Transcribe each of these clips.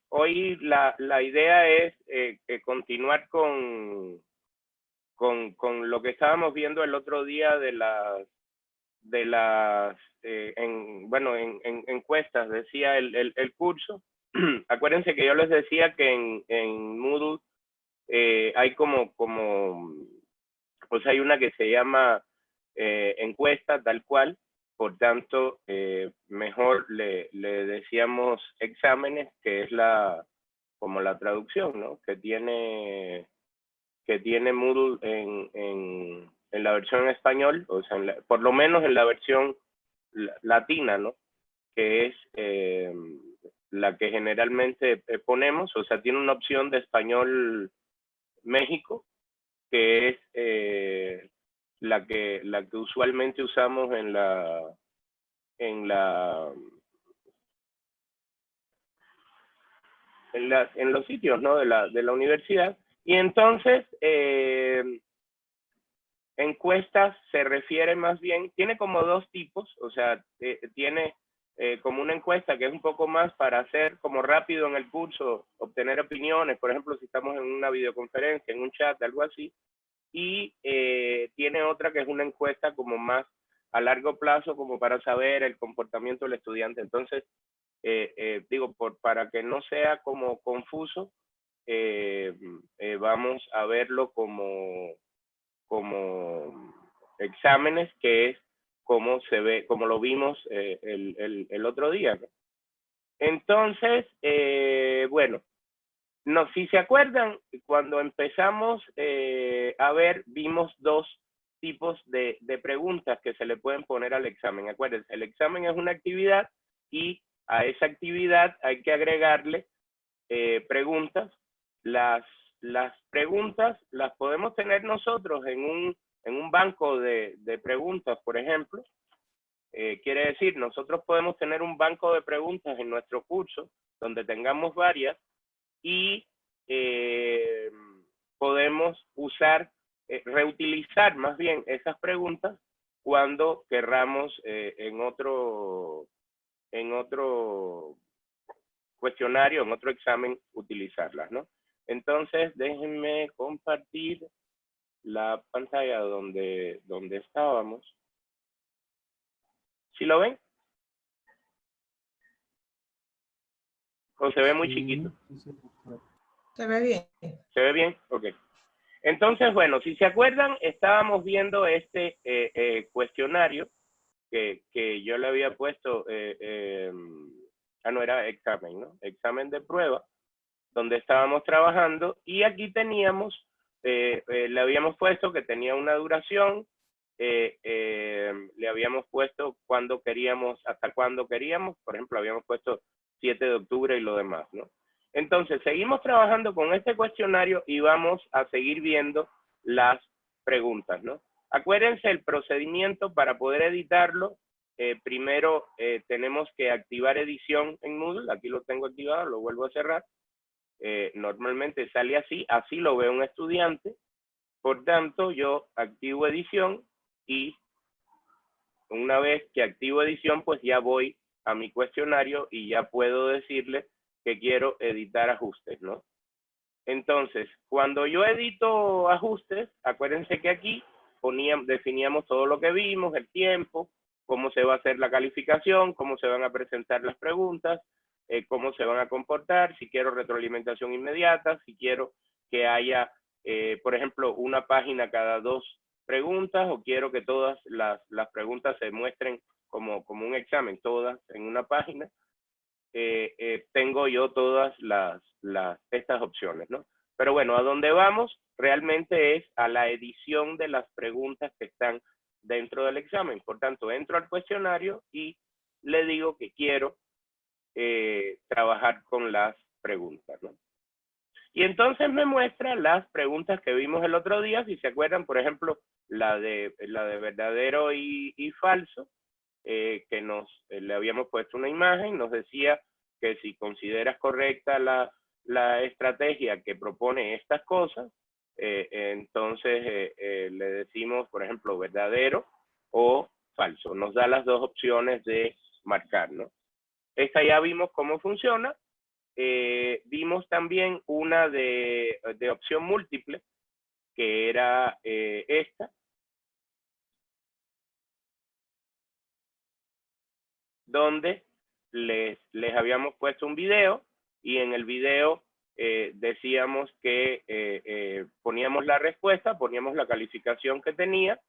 hoy la idea es continuar con lo que estábamos viendo el otro día de las encuestas, decía el curso. Acuérdense que yo les decía que en Moodle hay o sea, hay una que se llama encuesta tal cual, por tanto, mejor le decíamos exámenes, que es como la traducción, ¿no? Que tiene Moodle en la versión en español, o sea, por lo menos en la versión latina, ¿no? Que es la que generalmente ponemos, o sea, tiene una opción de español México, que es la que usualmente usamos en los sitios, ¿no? de la universidad. Y entonces encuestas se refiere más bien, tiene como dos tipos, o sea, tiene como una encuesta que es un poco más para hacer como rápido en el curso, obtener opiniones, por ejemplo, si estamos en una videoconferencia, en un chat, algo así, y tiene otra que es una encuesta como más a largo plazo, como para saber el comportamiento del estudiante. Entonces, digo, para que no sea como confuso, vamos a verlo como exámenes, que es como se ve, como lo vimos el otro día, ¿no? Entonces, bueno, no, si se acuerdan, cuando empezamos a ver, vimos dos tipos de preguntas que se le pueden poner al examen. Acuérdense, el examen es una actividad y a esa actividad hay que agregarle preguntas. Las preguntas las podemos tener nosotros en un banco de preguntas, por ejemplo. Quiere decir, nosotros podemos tener un banco de preguntas en nuestro curso, donde tengamos varias, y podemos reutilizar más bien esas preguntas cuando querramos en otro cuestionario, en otro examen, utilizarlas, ¿no? Entonces, déjenme compartir la pantalla donde estábamos. ¿Sí lo ven? ¿O se ve muy chiquito? Se ve bien. ¿Se ve bien? Ok. Entonces, bueno, si se acuerdan, estábamos viendo este cuestionario que yo le había puesto, no era examen, ¿no? Examen de prueba, donde estábamos trabajando, y aquí teníamos, le habíamos puesto que tenía una duración, le habíamos puesto cuándo queríamos, hasta cuándo queríamos, por ejemplo, habíamos puesto 7 de octubre y lo demás, ¿no? Entonces, seguimos trabajando con este cuestionario y vamos a seguir viendo las preguntas, ¿no? Acuérdense el procedimiento para poder editarlo. Primero tenemos que activar edición en Moodle. Aquí lo tengo activado, lo vuelvo a cerrar. Normalmente sale así lo ve un estudiante. Por tanto, yo activo edición y una vez que activo edición, pues ya voy a mi cuestionario y ya puedo decirle que quiero editar ajustes, ¿no? Entonces, cuando yo edito ajustes, acuérdense que aquí definíamos todo lo que vimos, el tiempo, cómo se va a hacer la calificación, cómo se van a presentar las preguntas, cómo se van a comportar, si quiero retroalimentación inmediata, si quiero que haya, por ejemplo, una página cada 2 preguntas, o quiero que todas las preguntas se muestren como un examen, todas en una página. Tengo yo todas estas opciones, ¿no? Pero bueno, a dónde vamos realmente es a la edición de las preguntas que están dentro del examen. Por tanto, entro al cuestionario y le digo que quiero trabajar con las preguntas, ¿no? Y entonces me muestra las preguntas que vimos el otro día. Si se acuerdan, por ejemplo, la de verdadero y falso, que le habíamos puesto una imagen, nos decía que si consideras correcta la estrategia que propone estas cosas, entonces le decimos, por ejemplo, verdadero o falso. Nos da las dos opciones de marcar, ¿no? Esta ya vimos cómo funciona. vimos también una de opción múltiple, que era esta, donde les habíamos puesto un video, y en el video decíamos que poníamos la respuesta, poníamos la calificación que tenía,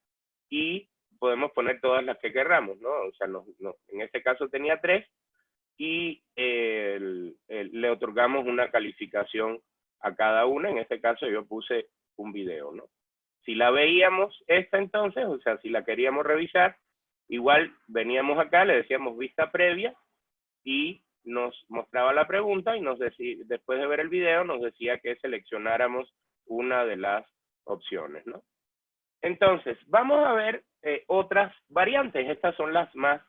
y podemos poner todas las que querramos, ¿no? O sea, en este caso tenía 3, y le otorgamos una calificación a cada una. En este caso yo puse un video, ¿no? Si la veíamos esta entonces, o sea, si la queríamos revisar, igual veníamos acá, le decíamos vista previa, y nos mostraba la pregunta, y nos decía, después de ver el video, nos decía que seleccionáramos una de las opciones, ¿no? Entonces, vamos a ver otras variantes. Estas son las más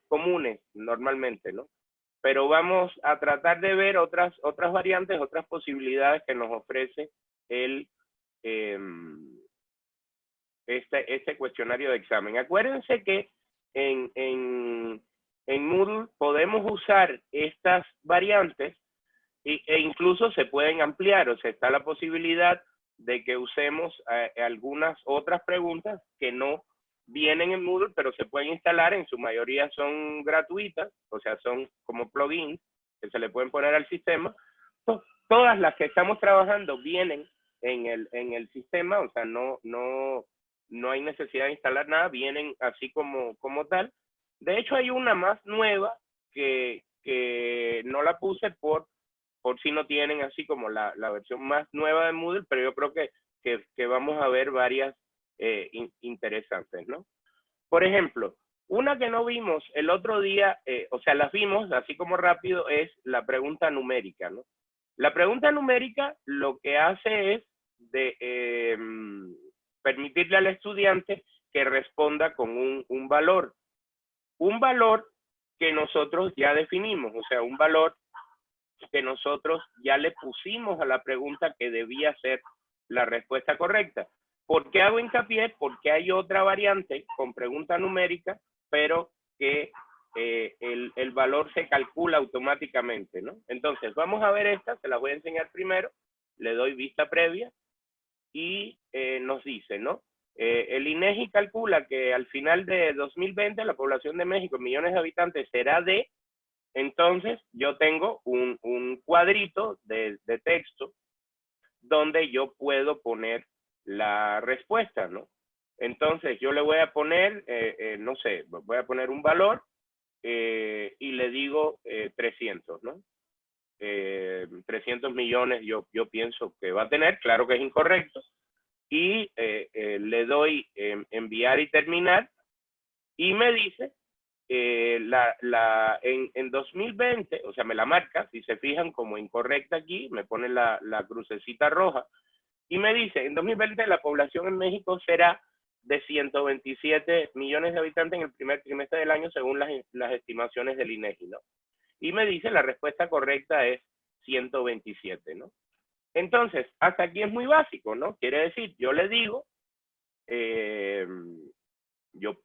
comunes normalmente, ¿no? Pero vamos a tratar de ver otras variantes, otras posibilidades que nos ofrece este cuestionario de examen. Acuérdense que en Moodle podemos usar estas variantes e incluso se pueden ampliar. O sea, está la posibilidad de que usemos algunas otras preguntas que no vienen en Moodle, pero se pueden instalar. En su mayoría son gratuitas, o sea, son como plugins que se le pueden poner al sistema. Todas las que estamos trabajando vienen en el sistema, o sea, no hay necesidad de instalar nada, vienen así como tal. De hecho, hay una más nueva que no la puse por si no tienen así como la versión más nueva de Moodle, pero yo creo que vamos a ver varias interesantes, ¿no? Por ejemplo, una que no vimos el otro día, o sea, las vimos así como rápido, es la pregunta numérica, ¿no? La pregunta numérica lo que hace es permitirle al estudiante que responda con un valor. Un valor que nosotros ya definimos, o sea, un valor que nosotros ya le pusimos a la pregunta que debía ser la respuesta correcta. ¿Por qué hago hincapié? Porque hay otra variante con pregunta numérica, pero que el valor se calcula automáticamente, ¿no? Entonces, vamos a ver esta, se la voy a enseñar primero, le doy vista previa, y nos dice, ¿no? El INEGI calcula que al final de 2020 la población de México, millones de habitantes, será de... Entonces, yo tengo un cuadrito de texto donde yo puedo poner la respuesta, ¿no? Entonces, yo le voy a poner, no sé, voy a poner un valor y le digo 300, ¿no? 300 millones yo pienso que va a tener, claro que es incorrecto, y le doy enviar y terminar, y me dice en 2020, o sea, me la marca, si se fijan como incorrecta aquí, me pone la crucecita roja, y me dice, en 2020 la población en México será de 127 millones de habitantes en el primer trimestre del año, según las estimaciones del INEGI, ¿no? Y me dice, la respuesta correcta es 127, ¿no? Entonces, hasta aquí es muy básico, ¿no? Quiere decir, yo le digo,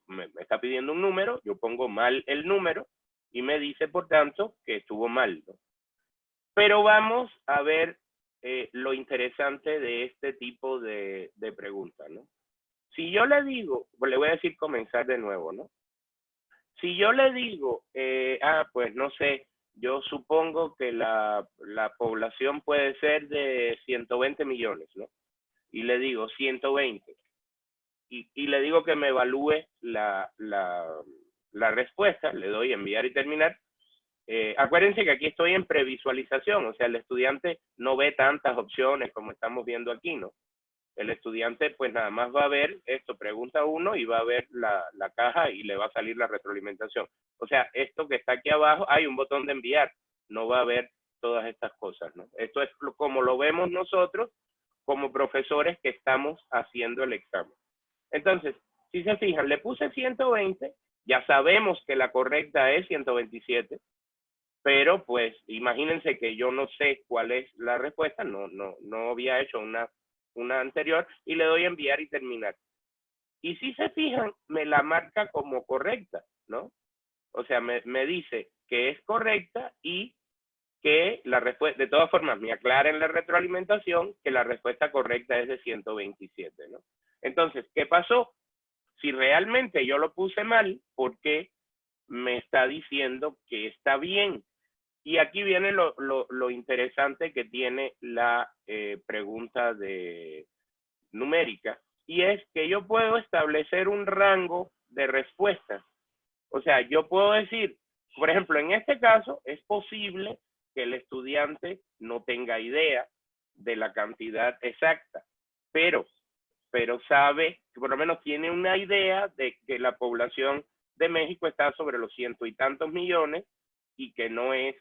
me está pidiendo un número, yo pongo mal el número y me dice, por tanto, que estuvo mal, ¿no? Pero vamos a ver lo interesante de este tipo de preguntas, ¿no? Si yo le digo, pues le voy a decir comenzar de nuevo, ¿no? Si yo le digo, pues no sé, yo supongo que la población puede ser de 120 millones, ¿no? Y le digo 120. Y le digo que me evalúe la respuesta, le doy enviar y terminar. Acuérdense que aquí estoy en previsualización, o sea, el estudiante no ve tantas opciones como estamos viendo aquí, ¿no? El estudiante pues nada más va a ver esto, pregunta 1, y va a ver la caja y le va a salir la retroalimentación. O sea, esto que está aquí abajo, hay un botón de enviar, no va a ver todas estas cosas, ¿no? Esto es como lo vemos nosotros como profesores que estamos haciendo el examen. Entonces, si se fijan, le puse 120, ya sabemos que la correcta es 127, pero pues imagínense que yo no sé cuál es la respuesta, no había hecho una anterior, y le doy enviar y terminar. Y si se fijan, me la marca como correcta, ¿no? O sea, me dice que es correcta y que la respuesta, de todas formas, me aclara en la retroalimentación que la respuesta correcta es de 127, ¿no? Entonces, ¿qué pasó? Si realmente yo lo puse mal, ¿por qué me está diciendo que está bien? Y aquí viene lo interesante que tiene la pregunta de numérica, y es que yo puedo establecer un rango de respuestas. O sea, yo puedo decir, por ejemplo, en este caso, es posible que el estudiante no tenga idea de la cantidad exacta, pero sabe, que por lo menos tiene una idea de que la población de México está sobre los 100 y tantos millones y que no es,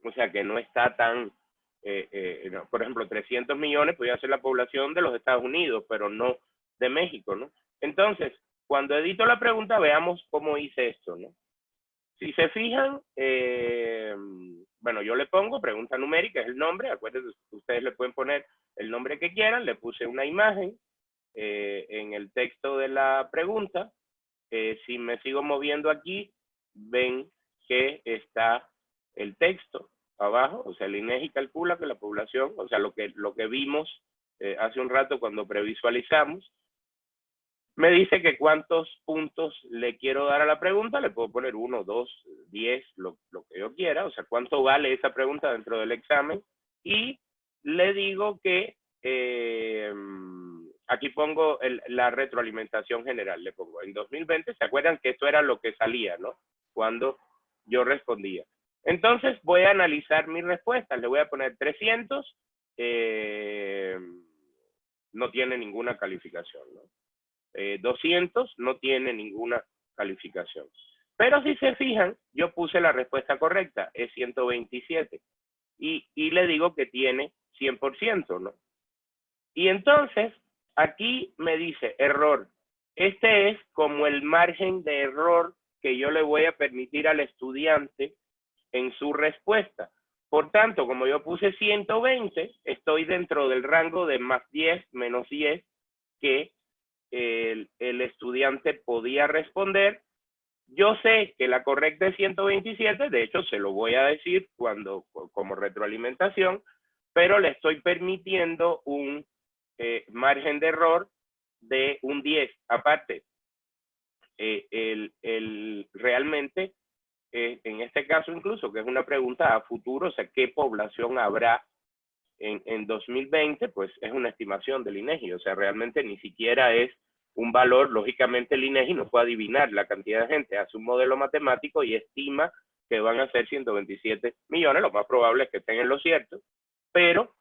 o sea, que no está tan, no, por ejemplo, 300 millones podría ser la población de los Estados Unidos, pero no de México, ¿no? Entonces, cuando edito la pregunta, veamos cómo hice esto, ¿no? Si se fijan, bueno, yo le pongo pregunta numérica, es el nombre, acuérdense, ustedes le pueden poner el nombre que quieran, le puse una imagen en el texto de la pregunta. Si me sigo moviendo aquí, ven que está el texto abajo, o sea, el INEGI calcula que la población, o sea, lo que vimos hace un rato cuando previsualizamos, me dice que cuántos puntos le quiero dar a la pregunta, le puedo poner 1, 2, 10, lo que yo quiera, o sea, cuánto vale esa pregunta dentro del examen, y le digo que aquí pongo la retroalimentación general, le pongo en 2020, ¿se acuerdan que esto era lo que salía, no? Cuando yo respondía. Entonces voy a analizar mis respuestas, le voy a poner 300, no tiene ninguna calificación, ¿no? 200 no tiene ninguna calificación. Pero si se fijan, yo puse la respuesta correcta, es 127. Y le digo que tiene 100%, ¿no? Y entonces, aquí me dice error. Este es como el margen de error que yo le voy a permitir al estudiante en su respuesta. Por tanto, como yo puse 120, estoy dentro del rango de más 10, menos 10, que el estudiante podía responder. Yo sé que la correcta es 127, de hecho se lo voy a decir como retroalimentación, pero le estoy permitiendo un margen de error de un 10. Aparte, realmente, en este caso incluso, que es una pregunta a futuro, o sea, ¿qué población habrá en 2020? Pues es una estimación del INEGI, o sea, realmente ni siquiera es un valor. Lógicamente el INEGI no puede adivinar la cantidad de gente, hace un modelo matemático y estima que van a ser 127 millones, lo más probable es que estén en lo cierto, pero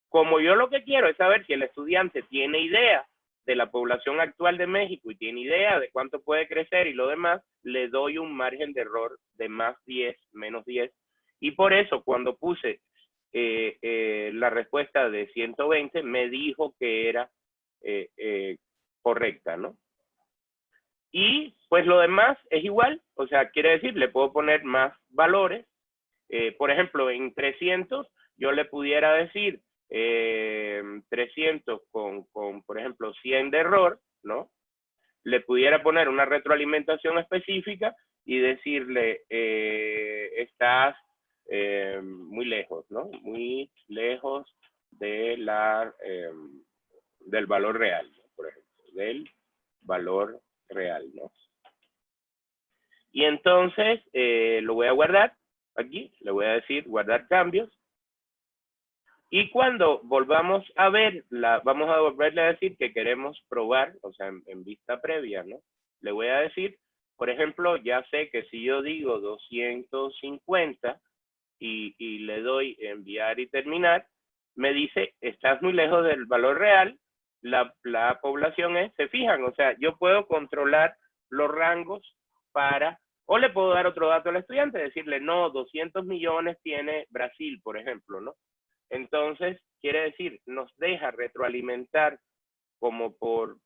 como yo lo que quiero es saber si el estudiante tiene idea de la población actual de México y tiene idea de cuánto puede crecer y lo demás, le doy un margen de error de más 10, menos 10, y por eso cuando puse la respuesta de 120, me dijo que era correcta, ¿no? Y pues lo demás es igual, o sea, quiere decir, le puedo poner más valores. Por ejemplo, en 300, yo le pudiera decir 300 con, por ejemplo, 100 de error, ¿no? Le pudiera poner una retroalimentación específica y decirle, estás muy lejos, ¿no? Muy lejos de del valor real, ¿no? Por ejemplo, del valor real, ¿no? Y entonces lo voy a guardar aquí, le voy a decir guardar cambios. Y cuando volvamos a ver, vamos a volverle a decir que queremos probar, o sea, en vista previa, ¿no? Le voy a decir, por ejemplo, ya sé que si yo digo 250 y le doy enviar y terminar, me dice, estás muy lejos del valor real, la población es, se fijan, o sea, yo puedo controlar los rangos para, o le puedo dar otro dato al estudiante, decirle, no, 200 millones tiene Brasil, por ejemplo, ¿no? Entonces, quiere decir, nos deja retroalimentar como por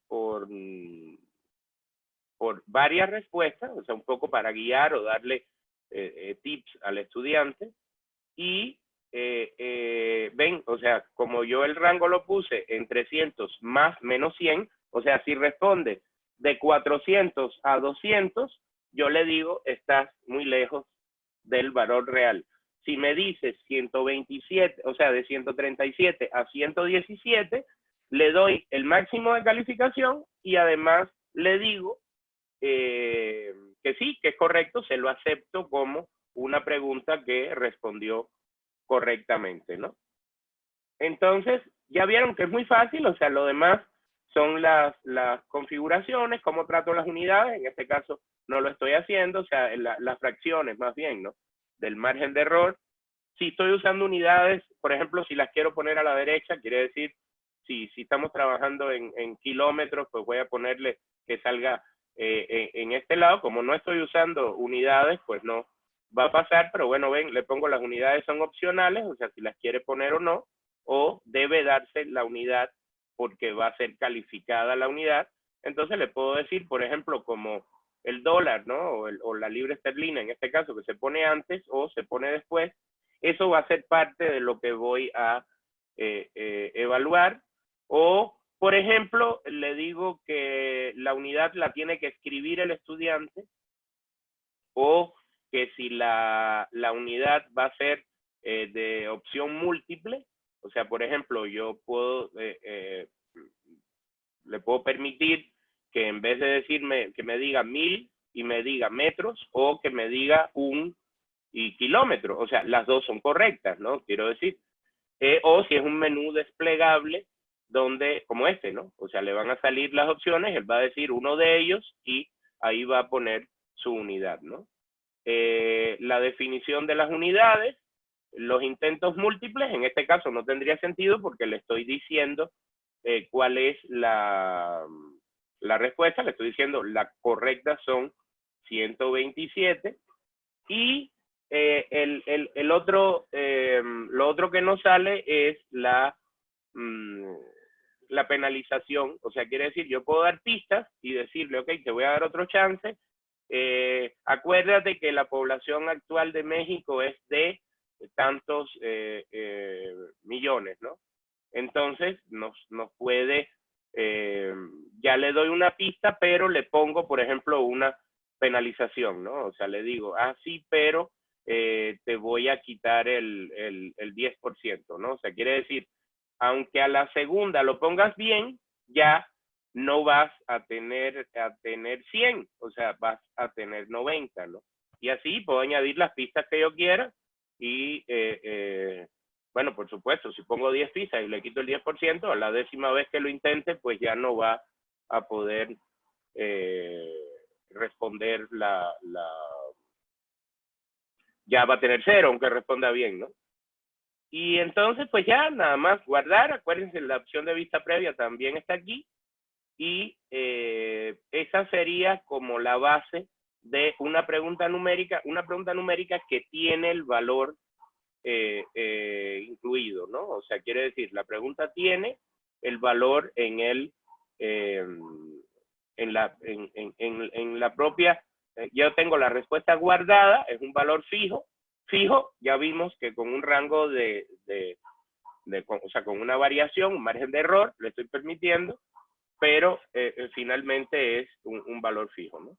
varias respuestas, o sea, un poco para guiar o darle tips al estudiante. Y ven, o sea, como yo el rango lo puse en 300 más menos 100, o sea, si responde de 400 a 200, yo le digo, estás muy lejos del valor real. Si me dices 127, o sea, de 137 a 117, le doy el máximo de calificación y además le digo que sí, que es correcto, se lo acepto como una pregunta que respondió correctamente, ¿no? Entonces, ya vieron que es muy fácil, o sea, lo demás son las configuraciones, cómo trato las unidades, en este caso no lo estoy haciendo, o sea, las fracciones más bien, ¿no? Del margen de error. Si estoy usando unidades, por ejemplo, si las quiero poner a la derecha, quiere decir, si estamos trabajando en kilómetros, pues voy a ponerle que salga en este lado. Como no estoy usando unidades, pues no va a pasar, pero bueno, ven, le pongo las unidades son opcionales, o sea, si las quiere poner o no, o debe darse la unidad porque va a ser calificada la unidad. Entonces le puedo decir, por ejemplo, como el dólar, ¿no? O la libra esterlina, en este caso, que se pone antes o se pone después. Eso va a ser parte de lo que voy a evaluar. O, por ejemplo, le digo que la unidad la tiene que escribir el estudiante, o que si la unidad va a ser de opción múltiple, o sea, por ejemplo, yo puedo, le puedo permitir que en vez de decirme, que me diga 1000 y me diga metros, o que me diga y kilómetro, o sea, las dos son correctas, ¿no? Quiero decir, o si es un menú desplegable donde, como este, ¿no? O sea, le van a salir las opciones, él va a decir uno de ellos y ahí va a poner su unidad, ¿no? La definición de las unidades, los intentos múltiples, en este caso no tendría sentido porque le estoy diciendo cuál es la respuesta, le estoy diciendo la correcta son 127, y lo otro que nos sale es la penalización, o sea, quiere decir, yo puedo dar pistas y decirle, ok, te voy a dar otro chance, acuérdate que la población actual de México es de tantos millones, ¿no? Entonces, nos puede, ya le doy una pista, pero le pongo, por ejemplo, una penalización, ¿no? O sea, le digo, sí, pero te voy a quitar el 10%, ¿no? O sea, quiere decir, aunque a la segunda lo pongas bien, ya no vas a tener 100, o sea, vas a tener 90, ¿no? Y así puedo añadir las pistas que yo quiera y, bueno, por supuesto, si pongo 10 pistas y le quito el 10%, a la 10ª vez que lo intente, pues ya no va a poder responder ya va a tener 0, aunque responda bien, ¿no? Y entonces, pues ya, nada más guardar. Acuérdense, la opción de vista previa también está aquí. Y esa sería como la base de una pregunta numérica que tiene el valor incluido, ¿no? O sea, quiere decir, la pregunta tiene el valor en la propia, yo tengo la respuesta guardada, es un valor fijo, ya vimos que con un rango o sea, con una variación, un margen de error, le estoy permitiendo, pero finalmente es un valor fijo, ¿no?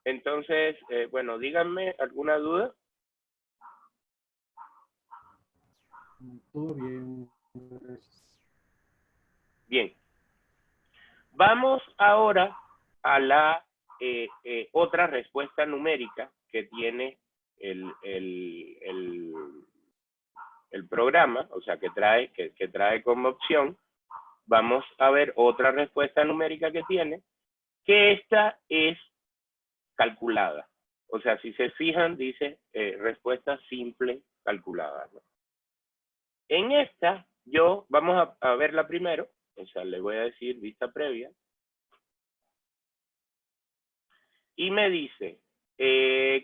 Entonces, bueno, díganme alguna duda. Todo bien, gracias. Bien. Vamos ahora a la otra respuesta numérica que tiene el programa, o sea, que trae como opción. Vamos a ver otra respuesta numérica que tiene, que esta es calculada. O sea, si se fijan, dice respuesta simple calculada, ¿no? En esta, vamos a verla primero, o sea, le voy a decir vista previa. Y me dice,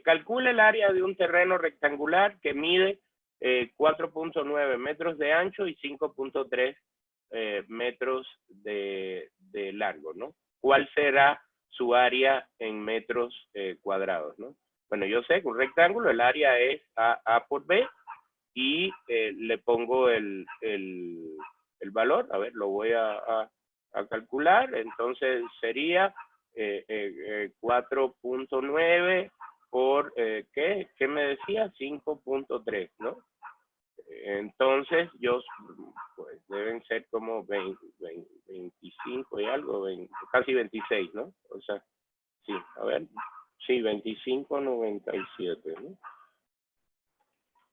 calcula el área de un terreno rectangular que mide 4.9 metros de ancho y 5.3 metros de largo, ¿no? ¿Cuál será su área en metros cuadrados, ¿no? Bueno, yo sé que un rectángulo, el área es A por B, y le pongo el valor. A ver, lo voy a calcular. Entonces sería 4.9 por, ¿qué me decía? 5.3, ¿no? Entonces, pues deben ser como 25 y algo, casi 26, ¿no? O sea, sí, a ver, sí, 25.97, ¿no?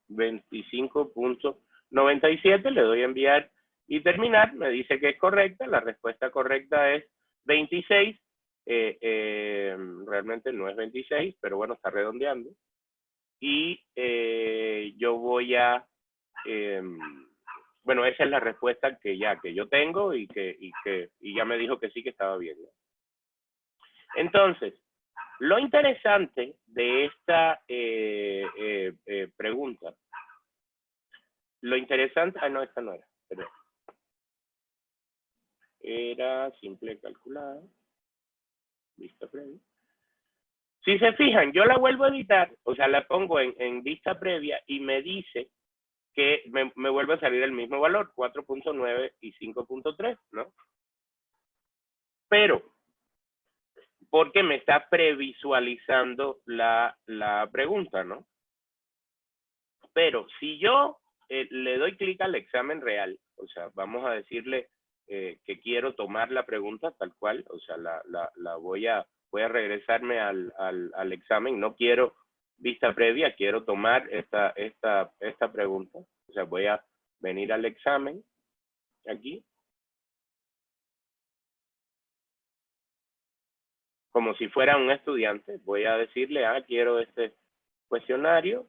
25.97, le doy a enviar y terminar, me dice que es correcta, la respuesta correcta es 26, realmente no es 26, pero bueno, está redondeando. Y yo voy a, bueno, esa es la respuesta que yo tengo y ya me dijo que sí, que estaba bien, ¿no? Entonces, lo interesante de esta pregunta, lo interesante, no, esta no era, pero era simple calculada, vista previa. Si se fijan, yo la vuelvo a editar, o sea, la pongo en vista previa y me dice que me vuelve a salir el mismo valor, 4.9 y 5.3, ¿no? Pero, porque me está previsualizando la pregunta, ¿no? Pero si yo le doy clic al examen real, o sea, vamos a decirle que quiero tomar la pregunta tal cual, o sea, voy a regresarme al examen, no quiero vista previa, quiero tomar esta pregunta, o sea, voy a venir al examen, aquí, como si fuera un estudiante, voy a decirle, quiero este cuestionario,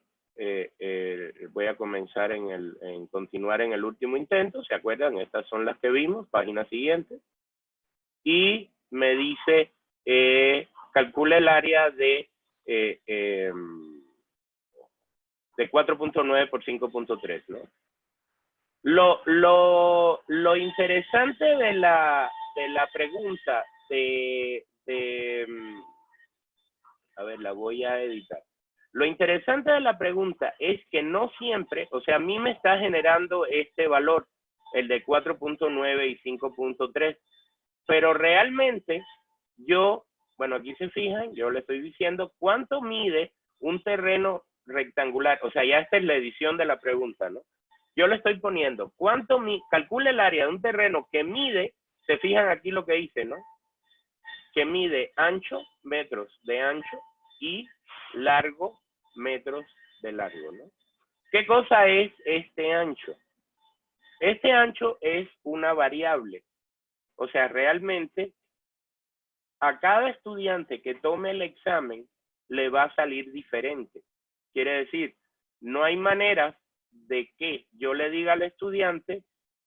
voy a comenzar en continuar en el último intento, ¿se acuerdan? Estas son las que vimos, página siguiente, y me dice, calcula el área de 4.9 por 5.3, ¿no? Lo interesante de la pregunta a ver, la voy a editar. Lo interesante de la pregunta es que no siempre, o sea, a mí me está generando este valor, el de 4.9 y 5.3, pero realmente yo, bueno, aquí se fijan, yo le estoy diciendo cuánto mide un terreno rectangular, o sea, ya esta es la edición de la pregunta, ¿no? Yo le estoy poniendo, calcula el área de un terreno que mide, se fijan aquí lo que dice, ¿no? Que mide ancho, metros de ancho, y largo, metros de largo, ¿no? ¿Qué cosa es este ancho? Este ancho es una variable. O sea, realmente a cada estudiante que tome el examen le va a salir diferente. Quiere decir, no hay manera de que yo le diga al estudiante,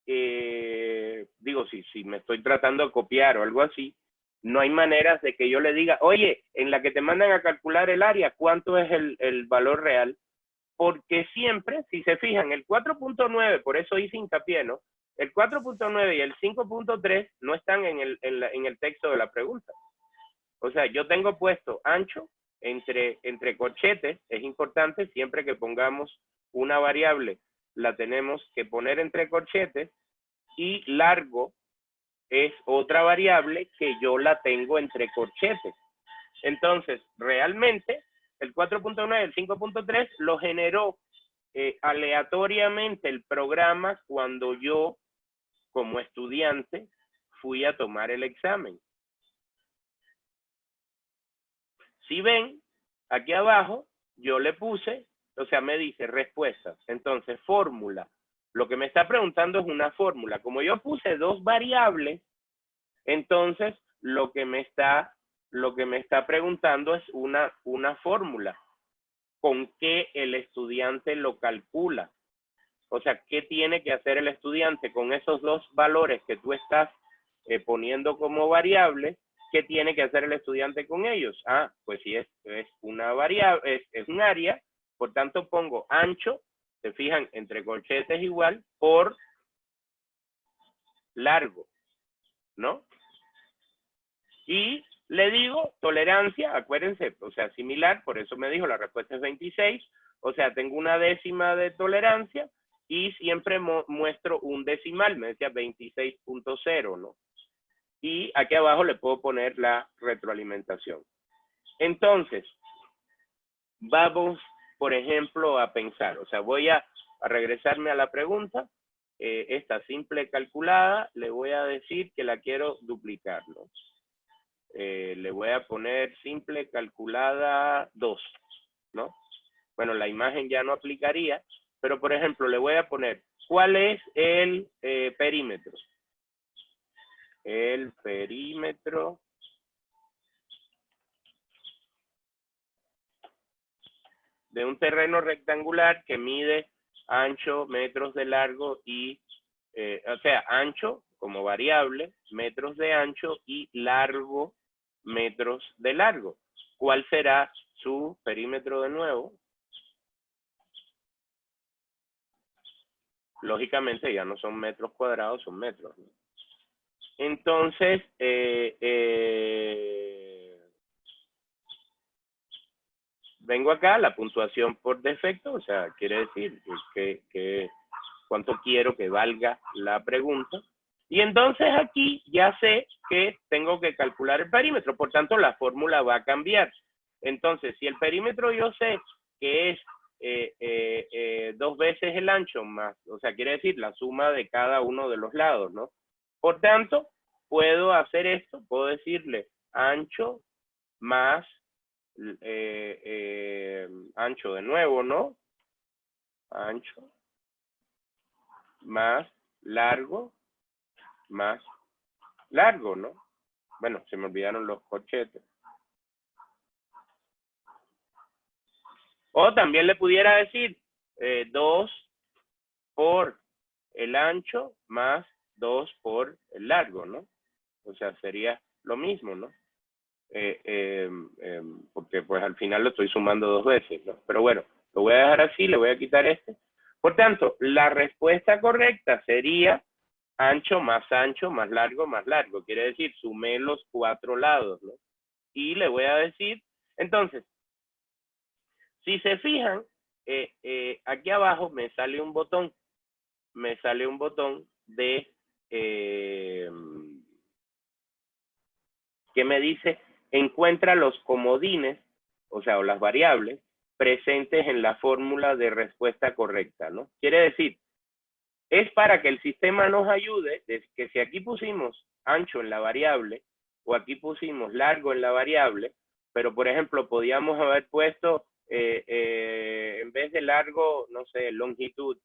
digo, si me estoy tratando de copiar o algo así, no hay maneras de que yo le diga, oye, en la que te mandan a calcular el área, ¿cuánto es el valor real? Porque siempre, si se fijan, el 4.9, por eso hice hincapié, ¿no? El 4.9 y el 5.3 no están en el texto de la pregunta. O sea, yo tengo puesto ancho entre corchetes, es importante, siempre que pongamos una variable, la tenemos que poner entre corchetes, y largo es otra variable que yo la tengo entre corchetes. Entonces, realmente, el 4.9 y el 5.3 lo generó aleatoriamente el programa cuando yo, como estudiante, fui a tomar el examen. Si ven, aquí abajo, yo le puse, o sea, me dice respuestas. Entonces, fórmula. Lo que me está preguntando es una fórmula. Como yo puse dos variables, entonces lo que me está preguntando es una fórmula. ¿Con qué el estudiante lo calcula? O sea, ¿qué tiene que hacer el estudiante con esos dos valores que tú estás poniendo como variables? ¿Qué tiene que hacer el estudiante con ellos? Pues si es una variable, es un área, por tanto pongo ancho, se fijan, entre corchetes igual, por largo, ¿no? Y le digo tolerancia, acuérdense, o sea, similar, por eso me dijo la respuesta es 26, o sea, tengo una décima de tolerancia y siempre muestro un decimal, me decía 26.0, ¿no? Y aquí abajo le puedo poner la retroalimentación. Entonces, vamos, por ejemplo, a pensar, o sea, voy a regresarme a la pregunta, esta simple calculada, le voy a decir que la quiero duplicar, ¿no? Le voy a poner simple calculada 2, ¿no? Bueno, la imagen ya no aplicaría, pero por ejemplo, le voy a poner, ¿cuál es el perímetro? El perímetro de un terreno rectangular que mide ancho, metros de largo y, o sea, ancho como variable, metros de ancho y largo, metros de largo. ¿Cuál será su perímetro de nuevo? Lógicamente ya no son metros cuadrados, son metros, ¿no? Entonces, vengo acá, la puntuación por defecto, o sea, quiere decir que cuánto quiero que valga la pregunta. Y entonces aquí ya sé que tengo que calcular el perímetro, por tanto la fórmula va a cambiar. Entonces, si el perímetro yo sé que es 2 veces el ancho más, o sea, quiere decir la suma de cada uno de los lados, ¿no? Por tanto, puedo hacer esto, puedo decirle ancho más ancho de nuevo, ¿no? Ancho más largo más largo, ¿no? Bueno, se me olvidaron los corchetes. O también le pudiera decir 2 por el ancho más 2 por el largo, ¿no? O sea, sería lo mismo, ¿no? Porque pues al final lo estoy sumando 2 veces, ¿no? Pero bueno, lo voy a dejar así, le voy a quitar este. Por tanto, la respuesta correcta sería ancho más largo más largo. Quiere decir, sumé los 4 lados, ¿no? Y le voy a decir, entonces, si se fijan, aquí abajo me sale un botón. Me sale un botón de que me dice, encuentra los comodines, o sea, o las variables presentes en la fórmula de respuesta correcta, ¿no? Quiere decir, es para que el sistema nos ayude, de que si aquí pusimos ancho en la variable, o aquí pusimos largo en la variable, pero por ejemplo, podíamos haber puesto, en vez de largo, no sé, longitud,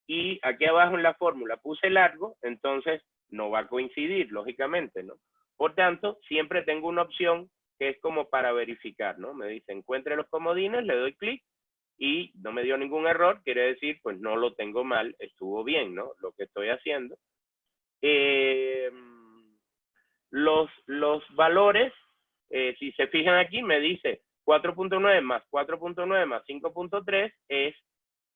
y aquí abajo en la fórmula puse largo, entonces no va a coincidir, lógicamente, ¿no? Por tanto, siempre tengo una opción que es como para verificar, ¿no? Me dice, encuentre los comodines, le doy clic, y no me dio ningún error, quiere decir, pues no lo tengo mal, estuvo bien, ¿no? Lo que estoy haciendo. Los valores, si se fijan aquí, me dice 4.9 más 4.9 más 5.3 es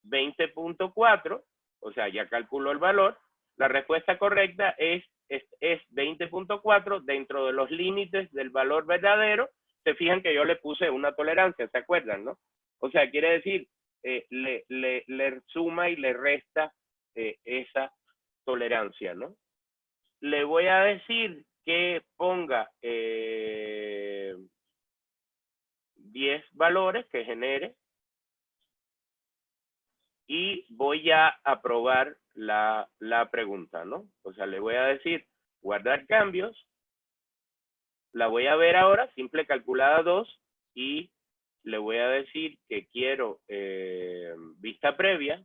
20.4, o sea, ya calculo el valor. La respuesta correcta es 20.4 dentro de los límites del valor verdadero. Se fijan que yo le puse una tolerancia, ¿se acuerdan, no? O sea, quiere decir, le suma y le resta esa tolerancia, ¿no? Le voy a decir que ponga 10 valores que genere y voy a aprobar la pregunta, ¿no? O sea, le voy a decir guardar cambios, la voy a ver ahora, simple calculada 2, y le voy a decir que quiero vista previa,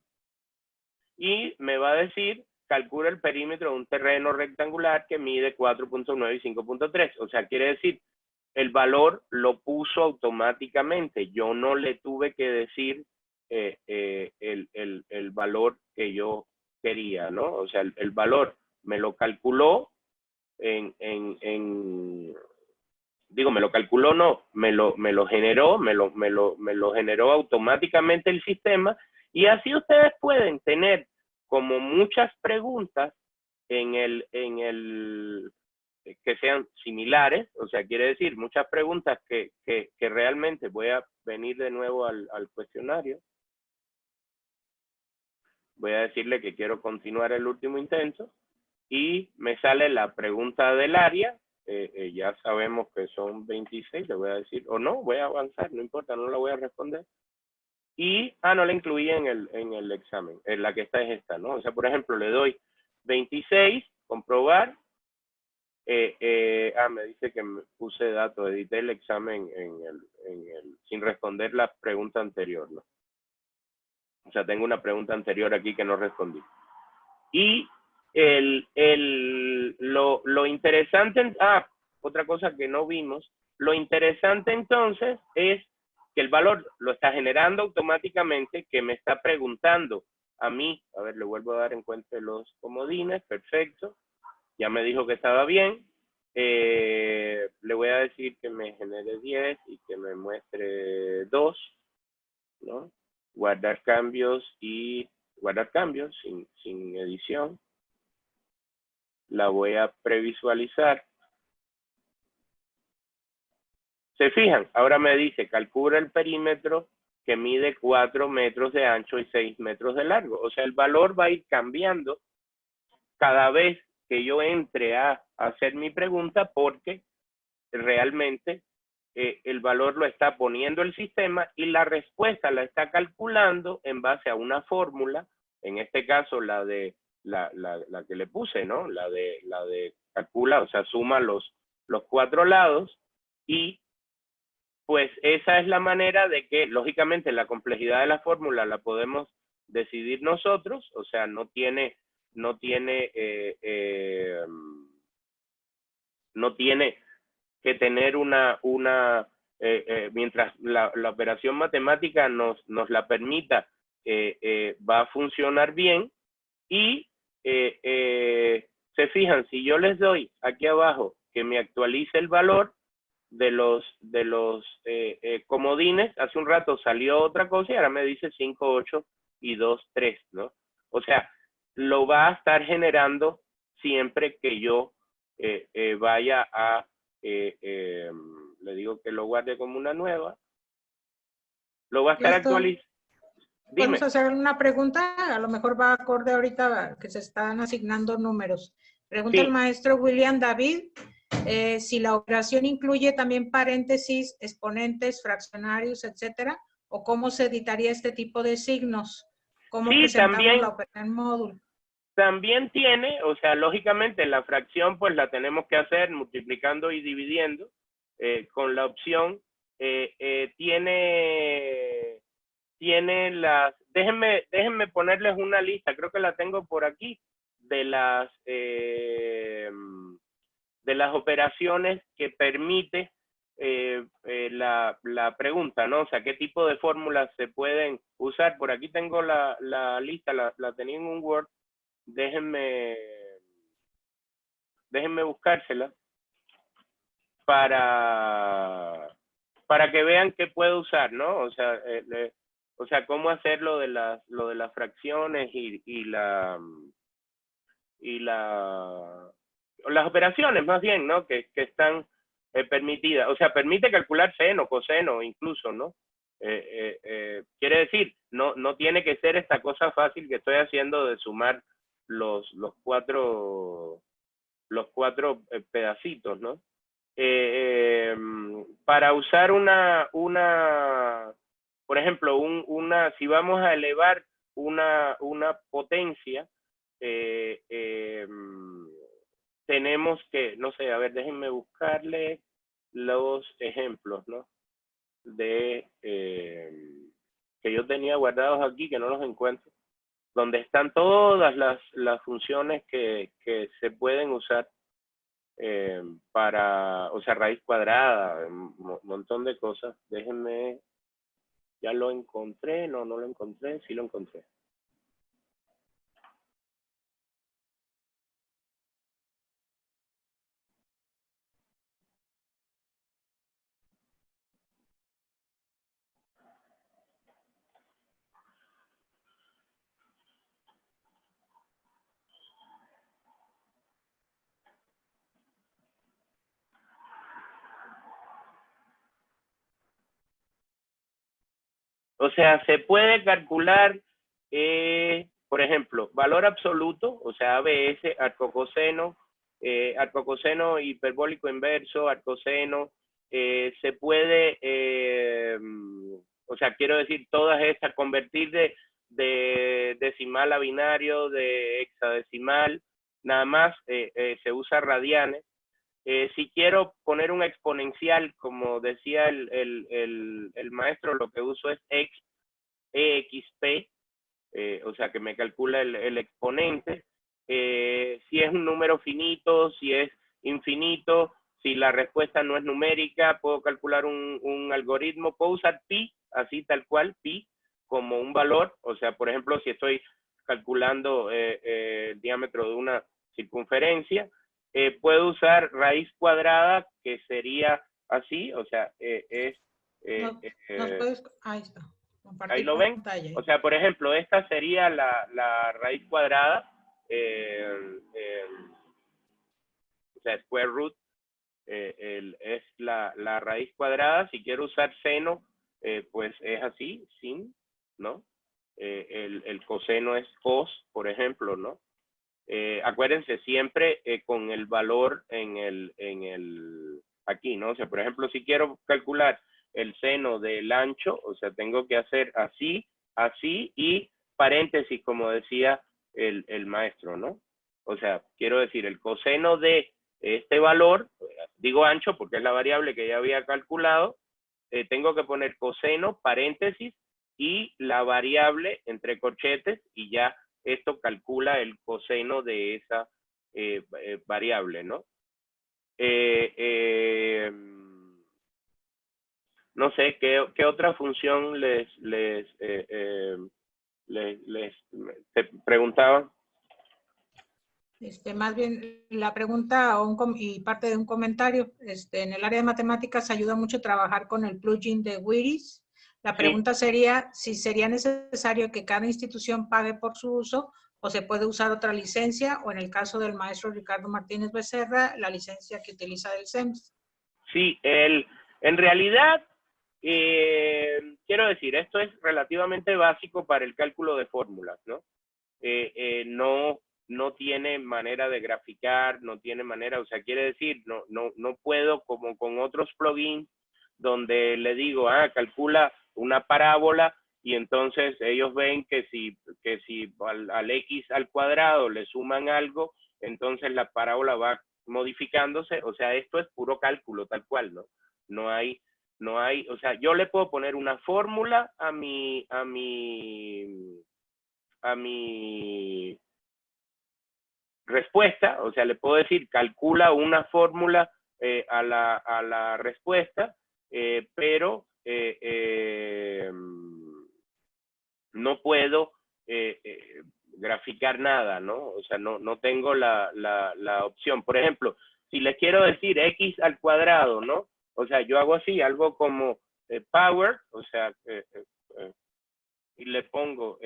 y me va a decir calcula el perímetro de un terreno rectangular que mide 4.9 y 5.3. O sea, quiere decir, el valor lo puso automáticamente. Yo no le tuve que decir el valor que yo quería, ¿no? O sea, el valor me lo calculó digo, me lo calculó, no, me lo generó, me lo generó automáticamente el sistema, y así ustedes pueden tener como muchas preguntas en que sean similares, o sea, quiere decir muchas preguntas que realmente voy a venir de nuevo al cuestionario. Voy a decirle que quiero continuar el último intento y me sale la pregunta del área, ya sabemos que son 26, le voy a decir, o no, voy a avanzar, no importa, no la voy a responder. Y, no la incluí en el examen, en la que está es esta, ¿no? O sea, por ejemplo, le doy 26, comprobar, me dice que me puse datos, edité el examen sin responder la pregunta anterior, ¿no? O sea, tengo una pregunta anterior aquí que no respondí. Y lo interesante, otra cosa que no vimos, lo interesante entonces es que el valor lo está generando automáticamente, que me está preguntando a mí, a ver, le vuelvo a dar en cuenta los comodines, perfecto, ya me dijo que estaba bien, le voy a decir que me genere 10 y que me muestre 2, ¿no? Guardar cambios sin edición. La voy a previsualizar. ¿Se fijan? Ahora me dice, calcula el perímetro que mide 4 metros de ancho y 6 metros de largo. O sea, el valor va a ir cambiando cada vez que yo entre a hacer mi pregunta, porque realmente el valor lo está poniendo el sistema y la respuesta la está calculando en base a una fórmula, en este caso la que le puse, ¿no? La de calcula, o sea, suma los 4 lados, y pues esa es la manera de que, lógicamente, la complejidad de la fórmula la podemos decidir nosotros, o sea, no tiene que tener mientras la operación matemática nos la permita, va a funcionar bien. Y se fijan, si yo les doy aquí abajo que me actualice el valor de los comodines, hace un rato salió otra cosa y ahora me dice 5, 8 y 2, 3, ¿no? O sea, lo va a estar generando siempre que yo vaya a, le digo que lo guarde como una nueva, lo va a estar actualizando. Podemos hacer una pregunta, a lo mejor va acorde ahorita que se están asignando números. Pregunta el maestro William David, si la operación incluye también paréntesis, exponentes, fraccionarios, etcétera, o cómo se editaría este tipo de signos, cómo presentamos también, la operación módulo. También tiene, o sea, lógicamente la fracción pues la tenemos que hacer multiplicando y dividiendo, con la opción, tiene las, déjenme ponerles una lista, creo que la tengo por aquí, de las operaciones que permite la pregunta, ¿no? O sea, qué tipo de fórmulas se pueden usar. Por aquí tengo la lista, la tenía en un Word, déjenme buscársela para que vean qué puedo usar, ¿no? O sea, cómo hacer lo de las fracciones y las operaciones, más bien, ¿no? Que están permitidas. O sea, permite calcular seno, coseno, incluso, ¿no? Quiere decir, no tiene que ser esta cosa fácil que estoy haciendo de sumar los cuatro pedacitos, ¿no? Para usar por ejemplo, si vamos a elevar una potencia, tenemos que, no sé, a ver, déjenme buscarle los ejemplos, ¿no? Que yo tenía guardados aquí, que no los encuentro, donde están todas las funciones que se pueden usar o sea, raíz cuadrada, un montón de cosas. Déjenme, ya lo encontré, no lo encontré, sí lo encontré. O sea, se puede calcular, por ejemplo, valor absoluto, o sea, ABS, arcocoseno, arcocoseno hiperbólico inverso, arcoseno, se puede, o sea, quiero decir, todas estas, convertir de decimal a binario, de hexadecimal, nada más se usa radianes. Si quiero poner un exponencial, como decía el maestro, lo que uso es exp, o sea, que me calcula el exponente. Si es un número finito, si es infinito, si la respuesta no es numérica, puedo calcular un algoritmo, puedo usar pi, así tal cual, pi, como un valor. O sea, por ejemplo, si estoy calculando el diámetro de una circunferencia, puedo usar raíz cuadrada, que sería así, o sea, ahí está. Compartir ahí lo ven. pantalla. O sea, por ejemplo, esta sería la raíz cuadrada, o sea, square root, es la raíz cuadrada. Si quiero usar seno, pues es así, sin, ¿no? El coseno es cos, por ejemplo, ¿no? Acuérdense siempre con el valor aquí, ¿no? O sea, por ejemplo, si quiero calcular el seno del ancho, o sea, tengo que hacer así, así y paréntesis, como decía el maestro, ¿no? O sea, quiero decir, el coseno de este valor, digo ancho porque es la variable que ya había calculado, tengo que poner coseno, paréntesis, y la variable entre corchetes, y ya esto calcula el coseno de esa variable, ¿no? No sé, ¿qué otra función les te preguntaba? Más bien la pregunta y parte de un comentario. En el área de matemáticas ayuda mucho trabajar con el plugin de Wiris. La pregunta sería si sería necesario que cada institución pague por su uso o se puede usar otra licencia, o en el caso del maestro Ricardo Martínez Becerra, la licencia que utiliza del SEMS. Sí, en realidad, quiero decir, esto es relativamente básico para el cálculo de fórmulas, ¿no? No tiene manera de graficar, no tiene manera, o sea, quiere decir, no puedo, como con otros plugins, donde le digo, calcula una parábola, y entonces ellos ven que si al x al cuadrado le suman algo, entonces la parábola va modificándose. O sea, esto es puro cálculo tal cual, ¿no? No hay, o sea, yo le puedo poner una fórmula a mi respuesta, o sea, le puedo decir, calcula una fórmula a la respuesta, pero no puedo graficar nada, ¿no? O sea, no tengo la opción. Por ejemplo, si les quiero decir x al cuadrado, ¿no? O sea, yo hago así, algo como power, o sea, y le pongo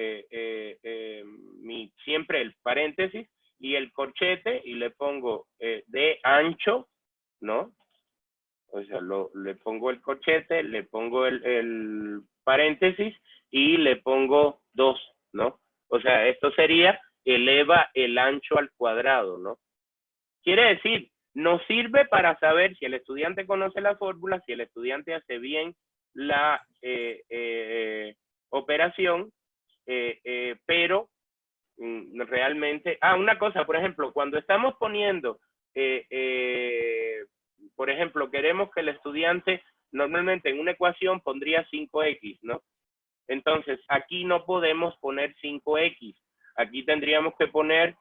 siempre el paréntesis y el corchete, y le pongo de ancho, ¿no? O sea, le pongo el corchete, le pongo el paréntesis y le pongo 2, ¿no? O sea, esto sería eleva el ancho al cuadrado, ¿no? Quiere decir, nos sirve para saber si el estudiante conoce la fórmula, si el estudiante hace bien la operación, pero realmente... una cosa, por ejemplo, cuando estamos poniendo, por ejemplo, queremos que el estudiante normalmente en una ecuación pondría 5x, ¿no? Entonces, aquí no podemos poner 5x. Aquí tendríamos que poner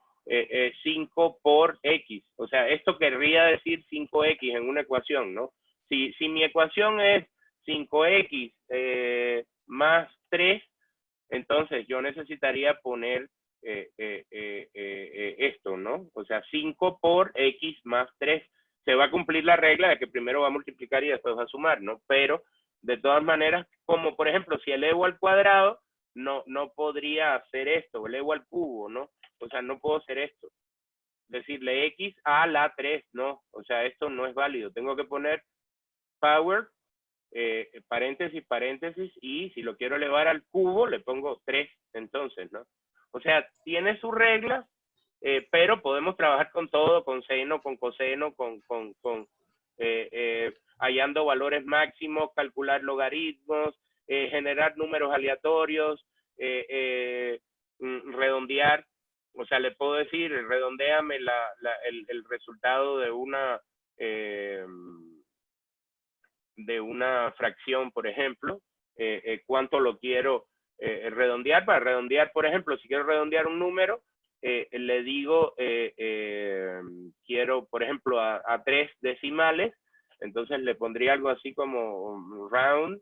5 por x. O sea, esto querría decir 5x en una ecuación, ¿no? Si mi ecuación es 5x más 3, entonces yo necesitaría poner esto, ¿no? O sea, 5 por x más 3. Se va a cumplir la regla de que primero va a multiplicar y después va a sumar, ¿no? Pero, de todas maneras, como por ejemplo, si elevo al cuadrado, no podría hacer esto, elevo al cubo, ¿no? O sea, no puedo hacer esto. Decirle x a la 3, ¿no? O sea, esto no es válido. Tengo que poner power, paréntesis, paréntesis, y si lo quiero elevar al cubo, le pongo 3, entonces, ¿no? O sea, tiene sus reglas, pero podemos trabajar con todo, con seno, con coseno, hallando valores máximos, calcular logaritmos, generar números aleatorios, redondear. O sea, le puedo decir, redondéame el resultado de una fracción, por ejemplo, cuánto lo quiero redondear. Para redondear, por ejemplo, si quiero redondear un número, le digo, quiero, por ejemplo, a 3 decimales, entonces le pondría algo así como round,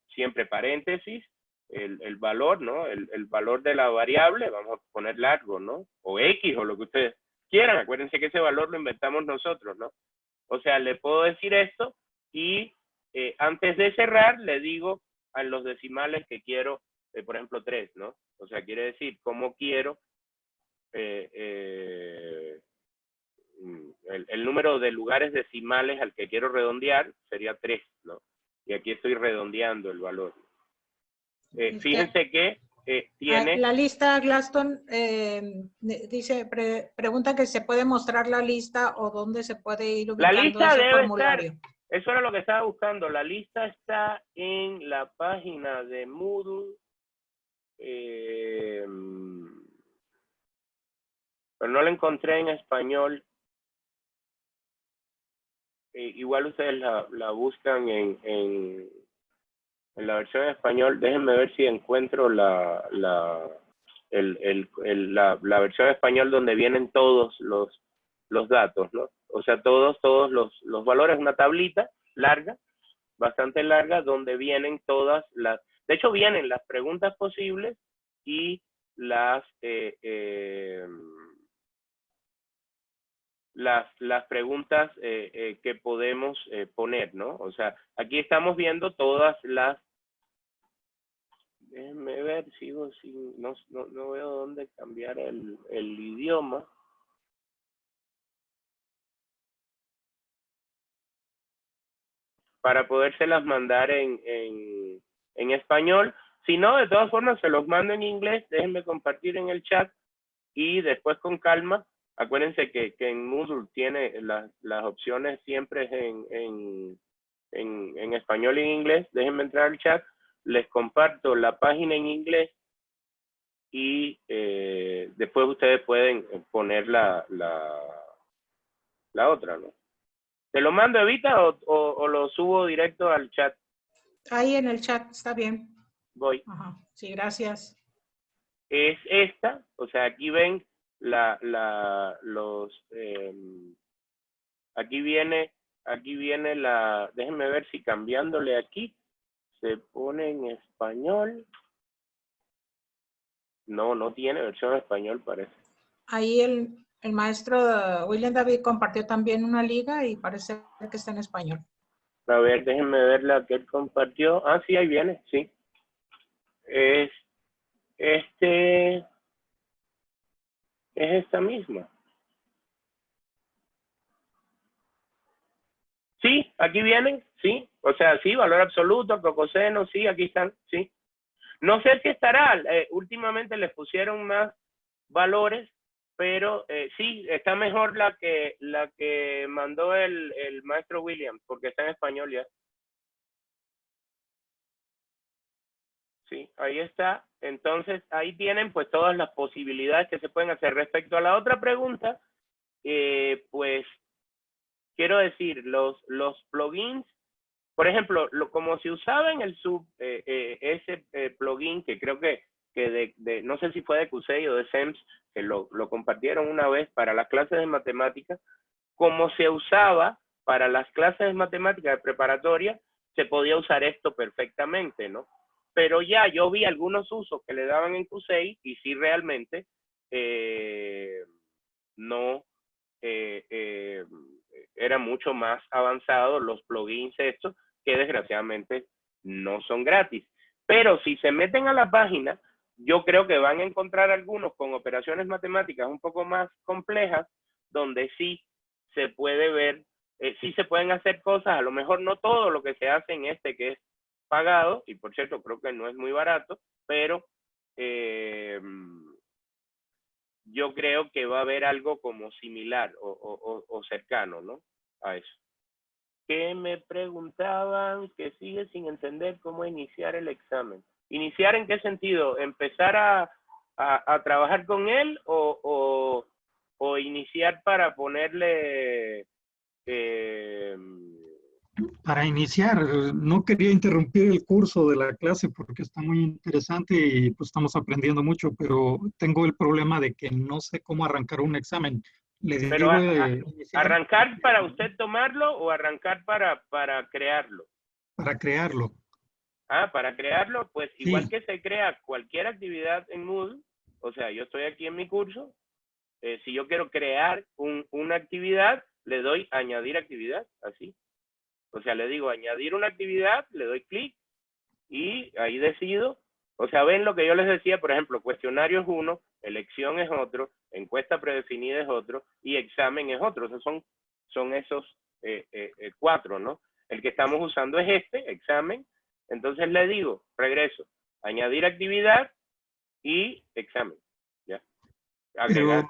siempre paréntesis, el valor, ¿no? El valor de la variable, vamos a poner largo, ¿no? O X, o lo que ustedes quieran. Acuérdense que ese valor lo inventamos nosotros, ¿no? O sea, le puedo decir esto y antes de cerrar le digo a los decimales que quiero, por ejemplo, 3, ¿no? O sea, quiere decir cómo quiero el número de lugares decimales al que quiero redondear sería 3, ¿no? Y aquí estoy redondeando el valor. Fíjense que tiene... La lista, Glaston, dice, pregunta que se puede mostrar la lista o dónde se puede ir ubicando la lista ese debe formulario. estar, eso era lo que estaba buscando, la lista está en la página de Moodle, pero no la encontré en español. Igual ustedes la buscan en la versión en español. Déjenme ver si encuentro la versión en español donde vienen todos los datos, ¿no? O sea, todos los valores, una tablita larga, bastante larga, donde vienen todas las... De hecho, vienen las preguntas posibles y las preguntas que podemos poner, ¿no? O sea, aquí estamos viendo todas las... Déjenme ver, sigo sin... No veo dónde cambiar el idioma. Para podérselas mandar en español. Si no, de todas formas, se los mando en inglés. Déjenme compartir en el chat y después con calma. Acuérdense que en Moodle tiene las opciones siempre en español y en inglés. Déjenme entrar al chat. Les comparto la página en inglés y después ustedes pueden poner la otra, ¿no? ¿Te lo mando, Evita, o lo subo directo al chat? Ahí en el chat, está bien. Voy. Ajá. Sí, gracias. Es esta, o sea, aquí ven aquí viene déjenme ver si cambiándole aquí se pone en español. No tiene versión en español, parece. Ahí el maestro William David compartió también una liga y parece que está en español. A ver, déjenme ver la que él compartió. Ah, sí, ahí viene, sí. Es esta misma. Sí, aquí vienen, sí. O sea, sí, valor absoluto, cocoseno, sí, aquí están, sí. No sé si estará, últimamente les pusieron más valores, pero sí, está mejor la que mandó el maestro William, porque está en español ya. Sí, ahí está. Entonces, ahí tienen pues todas las posibilidades que se pueden hacer. Respecto a la otra pregunta, pues, quiero decir, los plugins, por ejemplo, como se usaba en el sub, ese plugin que creo que no sé si fue de Qusei o de SEMS, que lo compartieron una vez para las clases de matemáticas, como se usaba para las clases de matemáticas de preparatoria, se podía usar esto perfectamente, ¿no? Pero ya yo vi algunos usos que le daban en Qusei y sí realmente no era mucho más avanzado los plugins estos, que desgraciadamente no son gratis. Pero si se meten a la página, yo creo que van a encontrar algunos con operaciones matemáticas un poco más complejas, donde sí se puede ver, sí se pueden hacer cosas, a lo mejor no todo lo que se hace en este que es pagado, y por cierto creo que no es muy barato, pero yo creo que va a haber algo como similar o cercano, ¿no? A eso. Que me preguntaban que sigue sin entender cómo iniciar el examen. ¿Iniciar en qué sentido? ¿Empezar a trabajar con él o iniciar para ponerle... Para iniciar, no quería interrumpir el curso de la clase porque está muy interesante y pues estamos aprendiendo mucho, pero tengo el problema de que no sé cómo arrancar un examen. ¿Le pero digo iniciar? ¿arrancar para usted tomarlo o arrancar para crearlo? Para crearlo. Ah, para crearlo, pues igual Sí. que se crea cualquier actividad en Moodle, o sea, yo estoy aquí en mi curso, si yo quiero crear una actividad, le doy añadir actividad, así. O sea, le digo añadir una actividad, le doy clic y ahí decido. O sea, ven lo que yo les decía, por ejemplo, cuestionario es uno, elección es otro, encuesta predefinida es otro y examen es otro. O sea, son esos 4, ¿no? El que estamos usando es este, examen. Entonces le digo, regreso, añadir actividad y examen. ¿Ya? Agregar.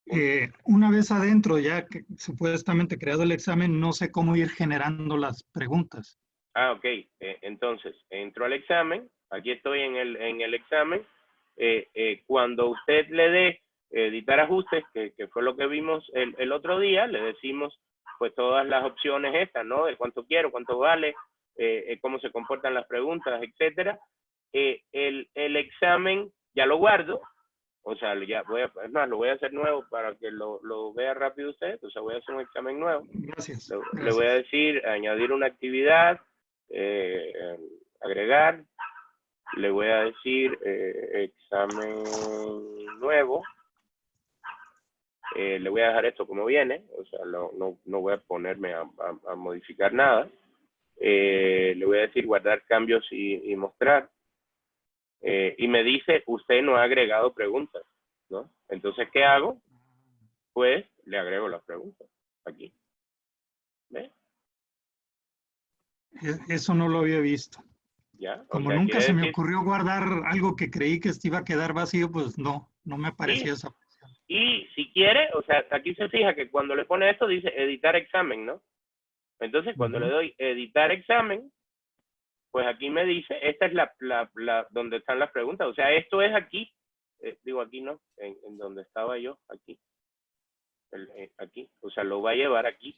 Pero una vez adentro, ya que supuestamente creado el examen, no sé cómo ir generando las preguntas. Ah, ok. Entonces, entro al examen. Aquí estoy en el examen. Cuando usted le dé editar ajustes, que fue lo que vimos el otro día, le decimos pues todas las opciones estas, ¿no? De cuánto quiero, cuánto vale, cómo se comportan las preguntas, etcétera. El examen ya lo guardo. O sea, ya es más, lo voy a hacer nuevo para que lo vea rápido usted. O sea, voy a hacer un examen nuevo. Gracias. Le voy a decir añadir una actividad, agregar, le voy a decir examen nuevo, le voy a dejar esto como viene, o sea, no voy a ponerme a modificar nada, le voy a decir guardar cambios y mostrar, y me dice usted no ha agregado preguntas, ¿no? Entonces, ¿qué hago? Pues le agrego las preguntas aquí. ¿Ves? Eso no lo había visto. ¿Ya? Como o sea, nunca se me decir, ocurrió guardar algo que creí que iba a quedar vacío, pues no me apareció esa opción. Y si quiere, o sea, aquí se fija que cuando le pone esto dice editar examen, ¿no? Entonces, cuando le doy editar examen, pues aquí me dice, esta es donde están las preguntas. O sea, esto es aquí, digo aquí no, en donde estaba yo, aquí. Aquí, o sea, lo va a llevar aquí.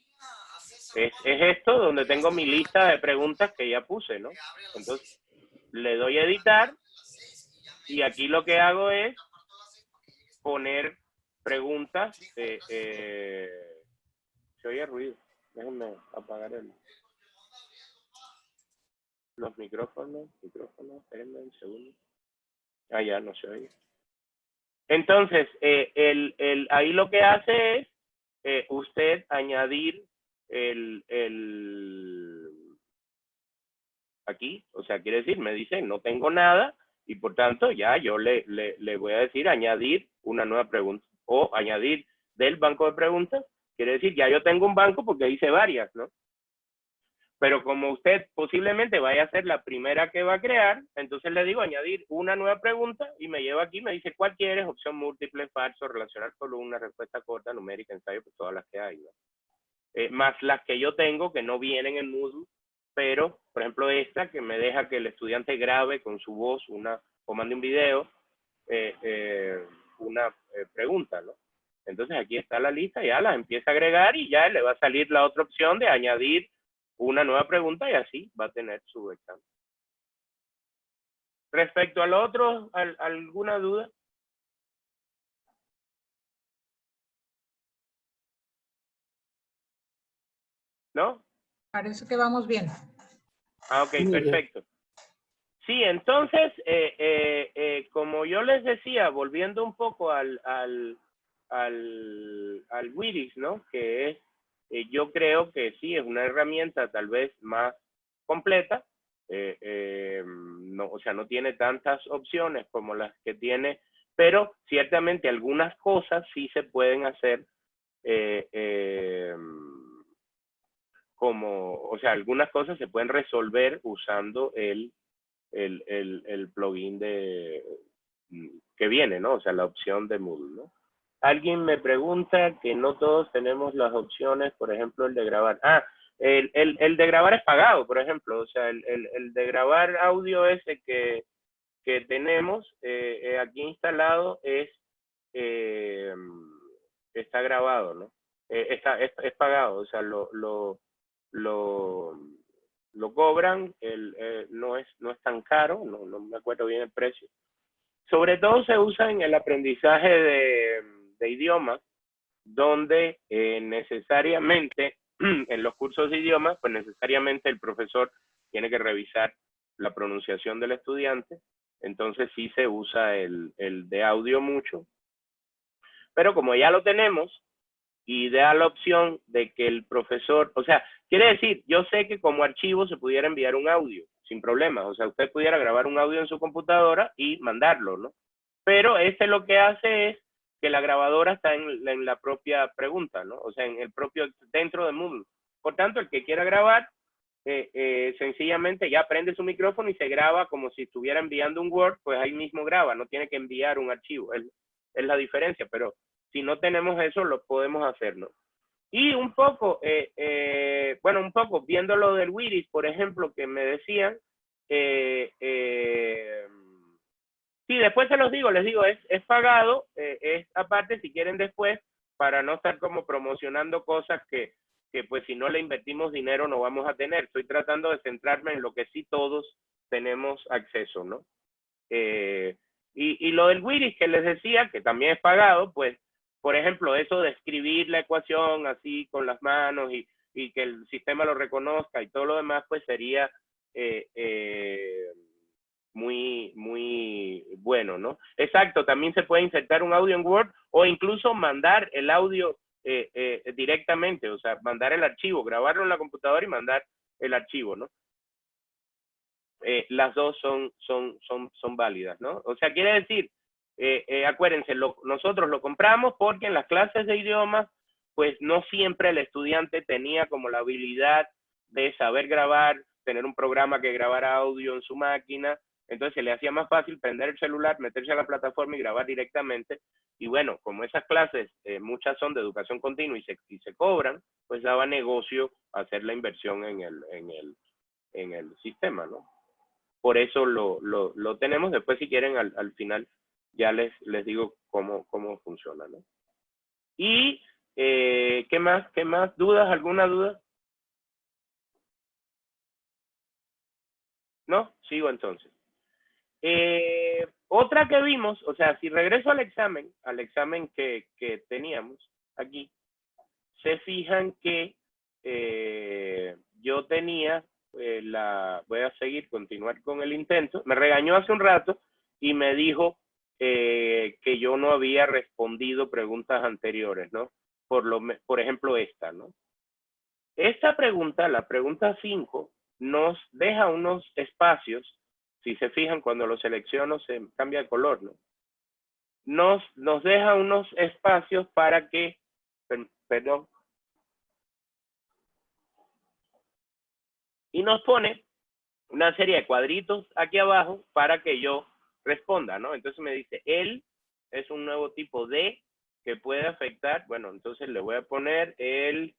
Es esto donde tengo mi lista de preguntas que ya puse, ¿no? Entonces, le doy a editar y aquí lo que hago es poner preguntas. Se oye ruido. Déjenme apagar los micrófonos. Espérenme un segundo. Ah, ya no se oye. Entonces, ahí lo que hace es usted añadir aquí, o sea, quiere decir, me dice, no tengo nada, y por tanto, ya yo le voy a decir añadir una nueva pregunta, o añadir del banco de preguntas, quiere decir, ya yo tengo un banco porque hice varias, ¿no? Pero como usted posiblemente vaya a ser la primera que va a crear, entonces le digo añadir una nueva pregunta y me lleva aquí, me dice cuál quieres, opción múltiple, falso, relacionar columna, respuesta corta, numérica, ensayo, pues todas las que hay, ¿no? Más las que yo tengo que no vienen en Moodle, pero por ejemplo esta que me deja que el estudiante grabe con su voz o mande un video, una pregunta, ¿no? Entonces aquí está la lista, ya las empieza a agregar y ya le va a salir la otra opción de añadir una nueva pregunta y así va a tener su examen. Respecto al otro, ¿alguna duda? ¿No? Parece que vamos bien. Ah, ok, perfecto. Sí, entonces, como yo les decía, volviendo un poco al Wix, ¿no? Que es, yo creo que sí, es una herramienta tal vez más completa, no, o sea, no tiene tantas opciones como las que tiene, pero ciertamente algunas cosas sí se pueden hacer o sea, algunas cosas se pueden resolver usando el plugin que viene, ¿no? O sea, la opción de Moodle, ¿no? Alguien me pregunta que no todos tenemos las opciones, por ejemplo, el de grabar. El de grabar es pagado, por ejemplo. O sea, el de grabar audio ese que tenemos aquí instalado está grabado, ¿no? Es pagado, o sea, lo cobran, no es tan caro, no me acuerdo bien el precio. Sobre todo se usa en el aprendizaje de idiomas, donde necesariamente, en los cursos de idiomas, pues necesariamente el profesor tiene que revisar la pronunciación del estudiante, entonces sí se usa el de audio mucho. Pero como ya lo tenemos, y da la opción de que el profesor, o sea, quiere decir, yo sé que como archivo se pudiera enviar un audio, sin problemas, o sea, usted pudiera grabar un audio en su computadora y mandarlo, ¿no? Pero lo que hace es que la grabadora está en la propia pregunta, ¿no? O sea, en el propio, dentro de Moodle. Por tanto, el que quiera grabar, sencillamente ya prende su micrófono y se graba como si estuviera enviando un Word, pues ahí mismo graba, no tiene que enviar un archivo, es la diferencia, pero si no tenemos eso, lo podemos hacer, ¿no? Y un poco, bueno, un poco, viendo lo del Wheaties, por ejemplo, que me decían, sí, después se los digo, les digo, es pagado, es aparte, si quieren después, para no estar como promocionando cosas que pues si no le invertimos dinero no vamos a tener. Estoy tratando de centrarme en lo que sí todos tenemos acceso, ¿no? Y lo del Wheaties que les decía, que también es pagado, pues, por ejemplo, eso de escribir la ecuación así con las manos y que el sistema lo reconozca y todo lo demás, pues sería muy bueno, ¿no? Exacto, también se puede insertar un audio en Word o incluso mandar el audio directamente, o sea, mandar el archivo, grabarlo en la computadora y mandar el archivo, ¿no? Las dos son válidas, ¿no? O sea, quiere decir, acuérdense, nosotros lo compramos porque en las clases de idiomas, pues no siempre el estudiante tenía como la habilidad de saber grabar, tener un programa que grabara audio en su máquina, entonces se le hacía más fácil prender el celular, meterse a la plataforma y grabar directamente. Y bueno, como esas clases, muchas son de educación continua y se cobran, pues daba negocio hacer la inversión en el sistema, ¿no? Por eso lo tenemos. Después, si quieren, al final ya les digo cómo funciona, ¿no? Y, ¿qué más? ¿Dudas? ¿Alguna duda? ¿No? Sigo entonces. Otra que vimos, o sea, si regreso al examen que teníamos aquí, se fijan que yo tenía voy a continuar con el intento. Me regañó hace un rato y me dijo que yo no había respondido preguntas anteriores, ¿no? Por ejemplo, esta, ¿no? Esta pregunta, la pregunta 5, nos deja unos espacios. Si se fijan, cuando lo selecciono se cambia de color, ¿no? Nos deja unos espacios para que, perdón, y nos pone una serie de cuadritos aquí abajo para que yo responda, ¿no? Entonces me dice, él es un nuevo tipo de que puede afectar, bueno, entonces le voy a poner el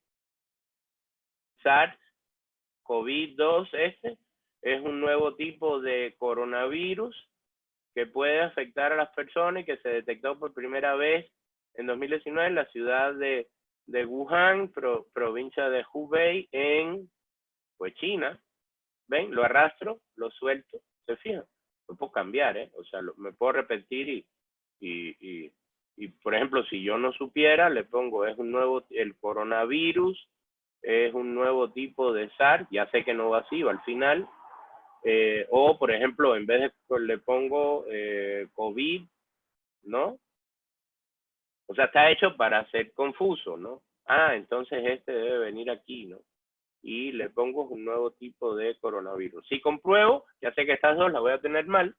SARS-CoV-2, es un nuevo tipo de coronavirus que puede afectar a las personas y que se detectó por primera vez en 2019 en la ciudad de Wuhan, provincia de Hubei, en pues China. ¿Ven? Lo arrastro, lo suelto, ¿se fijan? Lo puedo cambiar, ¿eh? O sea, me puedo repetir y, por ejemplo, si yo no supiera, le pongo, el coronavirus es un nuevo tipo de SARS, ya sé que no va así, va al final, o, por ejemplo, en vez de, le pongo COVID, ¿no? O sea, está hecho para ser confuso, ¿no? Ah, entonces este debe venir aquí, ¿no? Y le pongo un nuevo tipo de coronavirus. Si compruebo, ya sé que estas dos las voy a tener mal,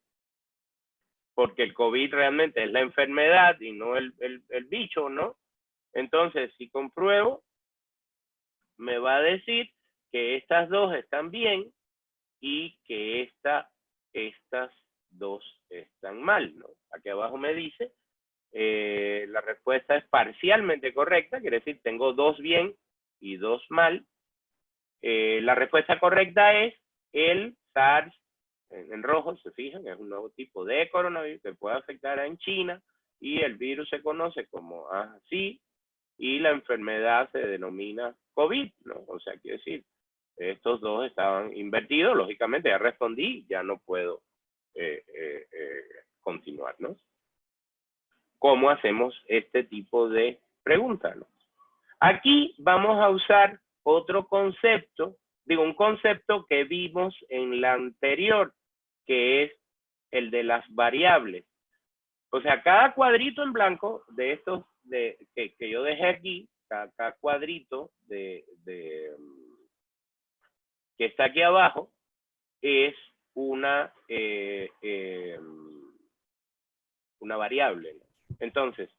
porque el COVID realmente es la enfermedad y no el bicho, ¿no? Entonces, si compruebo, me va a decir que estas dos están bien y que estas dos están mal, ¿no? aquí abajo me dice, la respuesta es parcialmente correcta, quiere decir tengo 2 bien y 2 mal. La respuesta correcta es el SARS, en rojo, se fijan, es un nuevo tipo de coronavirus que puede afectar en China, y el virus se conoce como así, y la enfermedad se denomina COVID, ¿no? O sea, quiere decir, estos dos estaban invertidos, lógicamente ya respondí, ya no puedo continuar, ¿no? ¿Cómo hacemos este tipo de preguntas, ¿no? Aquí vamos a usar otro concepto, digo, un concepto que vimos en la anterior, que es el de las variables. O sea, cada cuadrito en blanco de estos que yo dejé aquí, cada cuadrito que está aquí abajo, es una variable, ¿no? Entonces,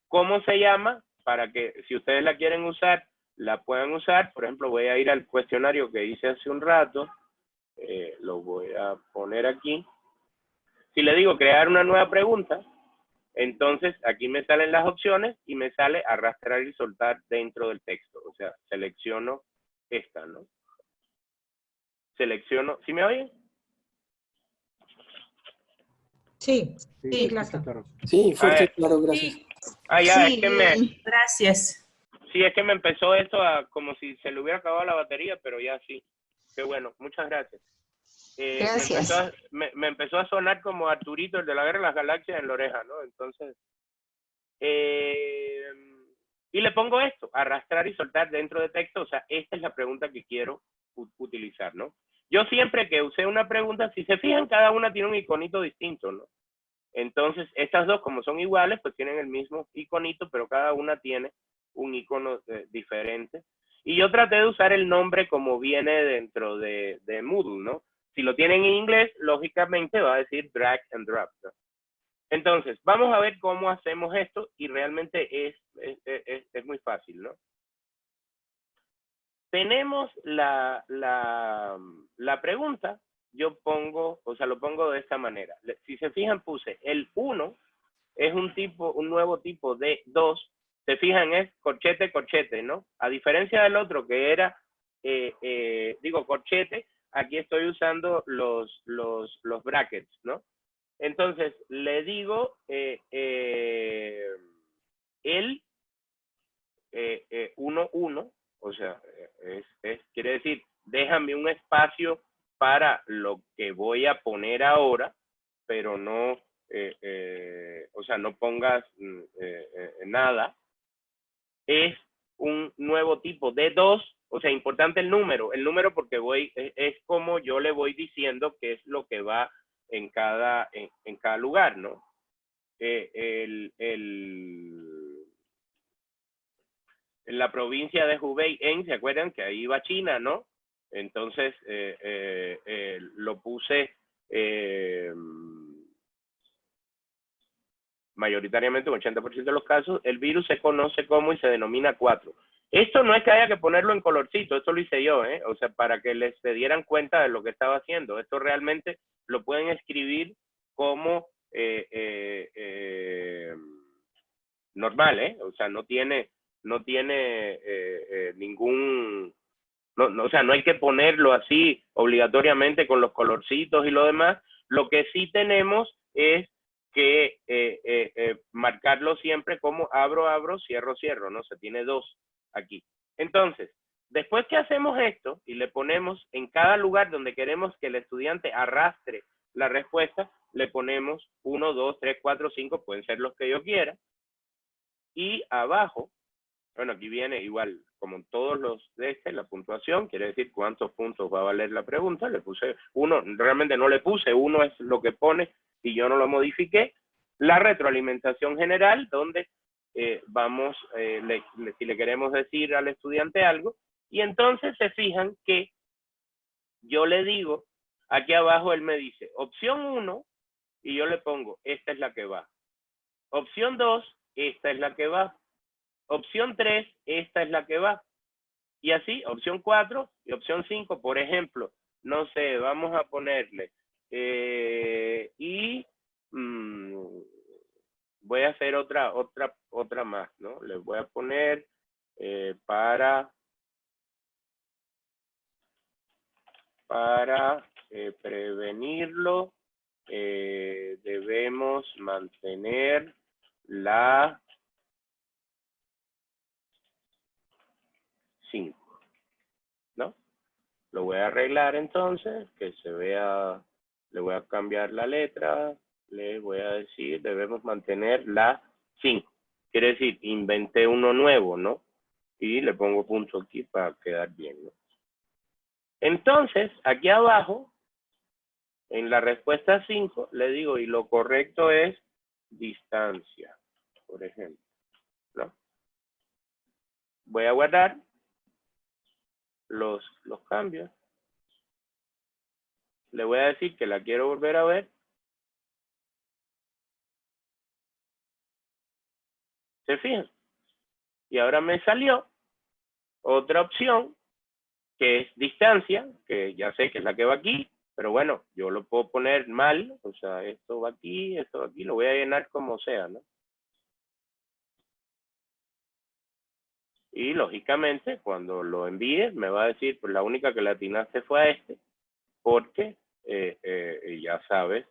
¿cómo se llama? Para que si ustedes la quieren usar, la puedan usar. Por ejemplo, voy a ir al cuestionario que hice hace un rato. Lo voy a poner aquí. Si le digo crear una nueva pregunta, entonces aquí me salen las opciones y me sale arrastrar y soltar dentro del texto. O sea, selecciono esta, ¿no? Selecciono, ¿sí me oyen? Sí, Sí, claro. Sí, fuerte, claro, gracias. Sí. Ya, Sí, es que bien, gracias. sí, es que me empezó esto como si se le hubiera acabado la batería, pero ya sí. Qué bueno, muchas gracias. Gracias. Me empezó a sonar como Arturito, el de la Guerra de las Galaxias, en la oreja, ¿no? Entonces, y le pongo esto, arrastrar y soltar dentro de texto. O sea, esta es la pregunta que quiero utilizar, ¿no? Yo siempre que usé una pregunta, si se fijan, cada una tiene un iconito distinto, ¿no? Entonces, estas dos, como son iguales, pues tienen el mismo iconito, pero cada una tiene un icono diferente. Y yo traté de usar el nombre como viene dentro de Moodle, ¿no? Si lo tienen en inglés, lógicamente va a decir drag and drop, ¿no? Entonces, vamos a ver cómo hacemos esto, y realmente es muy fácil, ¿no? Tenemos la pregunta, yo pongo, o sea, lo pongo de esta manera. Si se fijan, puse el 1, es un nuevo tipo de 2, se fijan, es corchete, corchete, ¿no? A diferencia del otro que era, digo, corchete, aquí estoy usando los brackets, ¿no? Entonces, le digo el 1, 1, o sea, quiere decir, déjame un espacio para lo que voy a poner ahora, pero no, o sea, no pongas nada. Es un nuevo tipo de 2, o sea, importante el número porque es como yo le voy diciendo qué es lo que va en cada lugar, ¿no? En la provincia de Hubei, ¿se acuerdan que ahí va China, no? Entonces, lo puse mayoritariamente, un 80% de los casos. El virus se conoce como y se denomina 4. Esto no es que haya que ponerlo en colorcito, esto lo hice yo, o sea, para que les se dieran cuenta de lo que estaba haciendo. Esto realmente lo pueden escribir como normal, o sea, no tiene ningún, o sea, no hay que ponerlo así obligatoriamente con los colorcitos y lo demás. Lo que sí tenemos es que marcarlo siempre como abro, abro, cierro, cierro, ¿no? Se tiene 2 aquí. Entonces, después que hacemos esto y le ponemos en cada lugar donde queremos que el estudiante arrastre la respuesta, le ponemos 1, 2, 3, 4, 5, pueden ser los que yo quiera. Y abajo, bueno, aquí viene igual, como todos los de la puntuación, quiere decir cuántos puntos va a valer la pregunta. Le puse 1, realmente no le puse, 1 es lo que pone y yo no lo modifiqué. La retroalimentación general, donde vamos, si le queremos decir al estudiante algo, y entonces se fijan que yo le digo, aquí abajo él me dice, opción 1, y yo le pongo, esta es la que va. Opción 2, esta es la que va. Opción 3, esta es la que va. Y así, opción 4 y opción 5, por ejemplo, no sé, vamos a ponerle, hacer otra más, ¿no? Les voy a poner para prevenirlo, debemos mantener la 5, ¿no? Lo voy a arreglar entonces, que se vea, le voy a cambiar la letra, le voy a decir, debemos mantener la 5. Quiere decir, inventé uno nuevo, ¿no? Y le pongo punto aquí para quedar bien, ¿no? Entonces, aquí abajo, en la respuesta 5, le digo, y lo correcto es distancia, por ejemplo, ¿no? Voy a guardar los cambios. Le voy a decir que la quiero volver a ver. ¿Se fijan? Y ahora me salió otra opción, que es distancia, que ya sé que es la que va aquí, pero bueno, yo lo puedo poner mal, o sea, esto va aquí, lo voy a llenar como sea, ¿no? Y lógicamente, cuando lo envíe, me va a decir, pues la única que le atinaste fue a este, porque ya sabes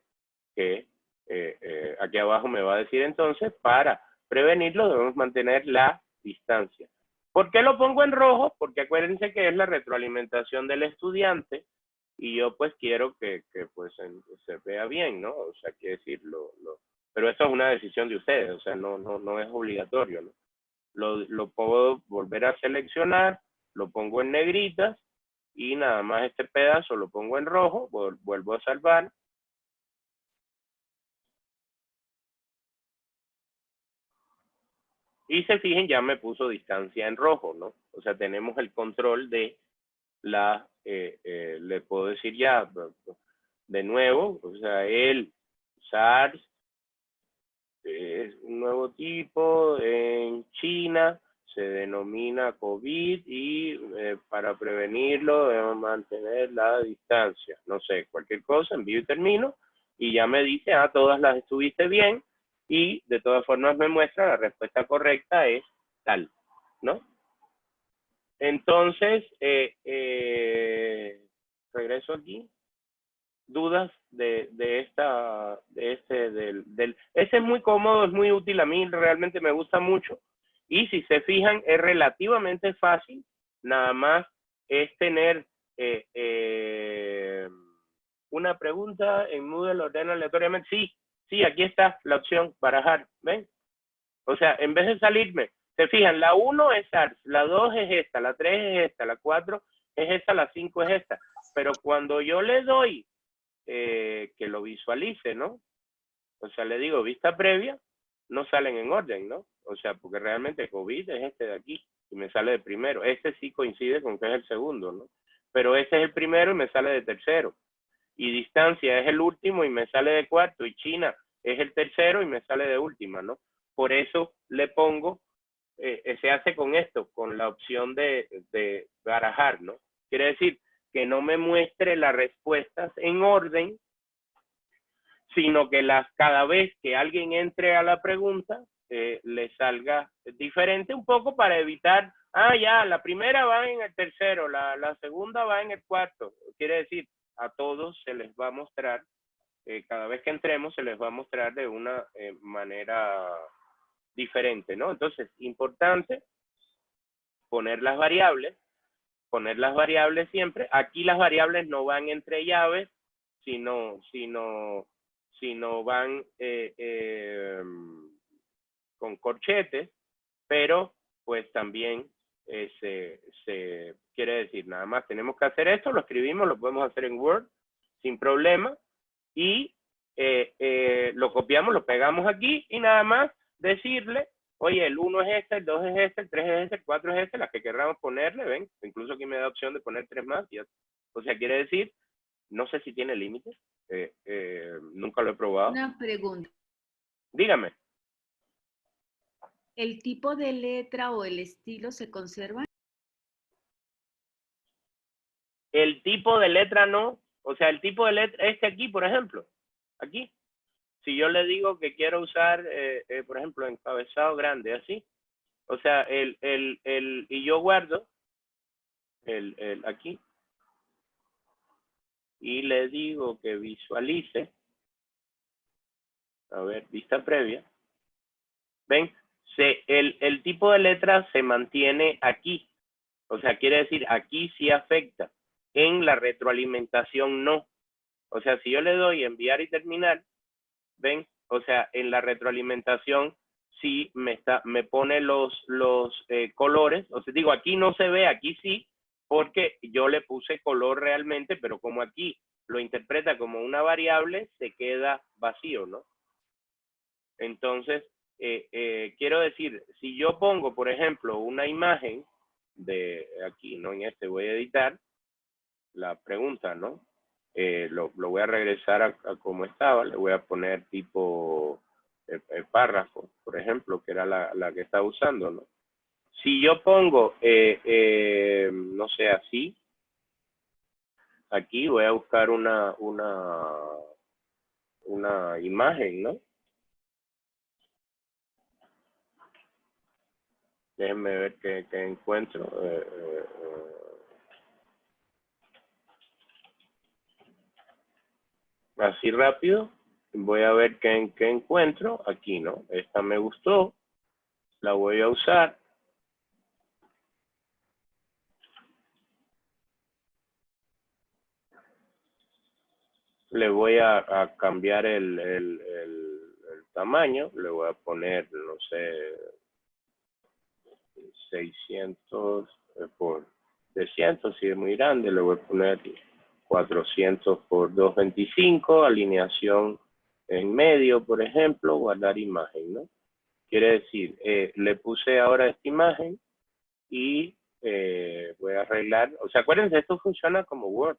que aquí abajo me va a decir entonces, para prevenirlo debemos mantener la distancia. ¿Por qué lo pongo en rojo? Porque acuérdense que es la retroalimentación del estudiante y yo pues quiero que pues se vea bien, ¿no? O sea, quiere decir, pero eso es una decisión de ustedes, o sea, no es obligatorio, ¿no? Lo puedo volver a seleccionar, lo pongo en negritas y nada más este pedazo lo pongo en rojo, vuelvo a salvar. Y se fijen, ya me puso distancia en rojo, ¿no? O sea, tenemos el control de la, le puedo decir ya, de nuevo, o sea, el SARS es un nuevo tipo en China, se denomina COVID y para prevenirlo debemos mantener la distancia. No sé, cualquier cosa, envío y termino, y ya me dice, todas las estuviste bien, y de todas formas me muestra la respuesta correcta es tal, ¿no? Entonces, regreso aquí. Dudas ese es muy cómodo, es muy útil, a mí realmente me gusta mucho, y si se fijan es relativamente fácil, nada más es tener una pregunta en Moodle, ordena aleatoriamente, sí, aquí está la opción, barajar, ¿ven? O sea, en vez de salirme, se fijan, la 1 es ARS, la 2 es esta, la 3 es esta, la 4 es esta, la 5 es esta, pero cuando yo le doy que lo visualice, ¿no? O sea, le digo vista previa, no salen en orden, ¿no? O sea, porque realmente COVID es este de aquí y me sale de primero. Este sí coincide con que es el segundo, ¿no? Pero este es el primero y me sale de tercero. Y distancia es el último y me sale de cuarto. Y China es el tercero y me sale de última, ¿no? Por eso le pongo, se hace con esto, con la opción de barajar, ¿no? Quiere decir que no me muestre las respuestas en orden, sino que cada vez que alguien entre a la pregunta, le salga diferente un poco para evitar, ya, la primera va en el tercero, la segunda va en el cuarto. Quiere decir, a todos se les va a mostrar, cada vez que entremos se les va a mostrar de una manera diferente, ¿no? Entonces, importante poner las variables siempre. Aquí las variables no van entre llaves, sino van con corchetes, pero pues también se quiere decir, nada más tenemos que hacer esto, lo escribimos, lo podemos hacer en Word sin problema, y lo copiamos, lo pegamos aquí, y nada más decirle, oye, el 1 es este, el 2 es este, el 3 es este, el 4 es este, las que querramos ponerle, ven, incluso aquí me da opción de poner 3 más, o sea, quiere decir, no sé si tiene límites, nunca lo he probado. Una pregunta. Dígame. ¿El tipo de letra o el estilo se conserva? El tipo de letra no, o sea, el tipo de letra, aquí, por ejemplo, aquí, si yo le digo que quiero usar, por ejemplo, encabezado grande, así, o sea, y yo guardo aquí, y le digo que visualice, a ver, vista previa, ven, el tipo de letra se mantiene aquí, o sea, quiere decir, aquí sí afecta, en la retroalimentación no. O sea, si yo le doy enviar y terminar, ven, o sea, en la retroalimentación sí me pone los colores, o sea, digo, aquí no se ve, aquí sí, porque yo le puse color realmente, pero como aquí lo interpreta como una variable, se queda vacío, ¿no? Entonces, quiero decir, si yo pongo, por ejemplo, una imagen de aquí, ¿no? En este voy a editar la pregunta, ¿no? Lo voy a regresar a como estaba, le voy a poner tipo párrafo, por ejemplo, que era la que estaba usando, ¿no? Si yo pongo, no sé, así, aquí voy a buscar una imagen, ¿no? Déjenme ver qué encuentro. Así rápido, voy a ver qué encuentro aquí, ¿no? Esta me gustó, la voy a usar. Le voy a cambiar el tamaño, le voy a poner, no sé, 600 por 300, si es muy grande, le voy a poner 400 por 225, alineación en medio, por ejemplo, guardar imagen, ¿no? Quiere decir, le puse ahora esta imagen y voy a arreglar, o sea, acuérdense, esto funciona como Word.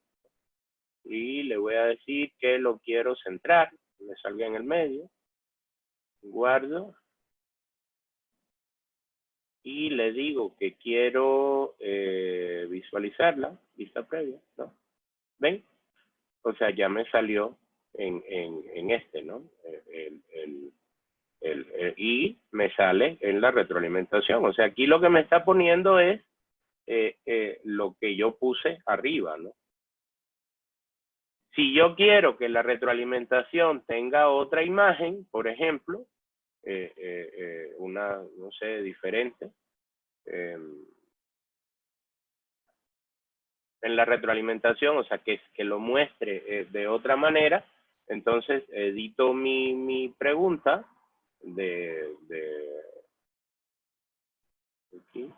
Y le voy a decir que lo quiero centrar, me salga en el medio, guardo, y le digo que quiero visualizarla, vista previa, ¿no? ¿Ven? O sea, ya me salió en este, ¿no? Y me sale en la retroalimentación. O sea, aquí lo que me está poniendo es lo que yo puse arriba, ¿no? Si yo quiero que la retroalimentación tenga otra imagen, por ejemplo, una, no sé, diferente, en la retroalimentación, o sea, que lo muestre de otra manera, entonces edito mi pregunta de aquí.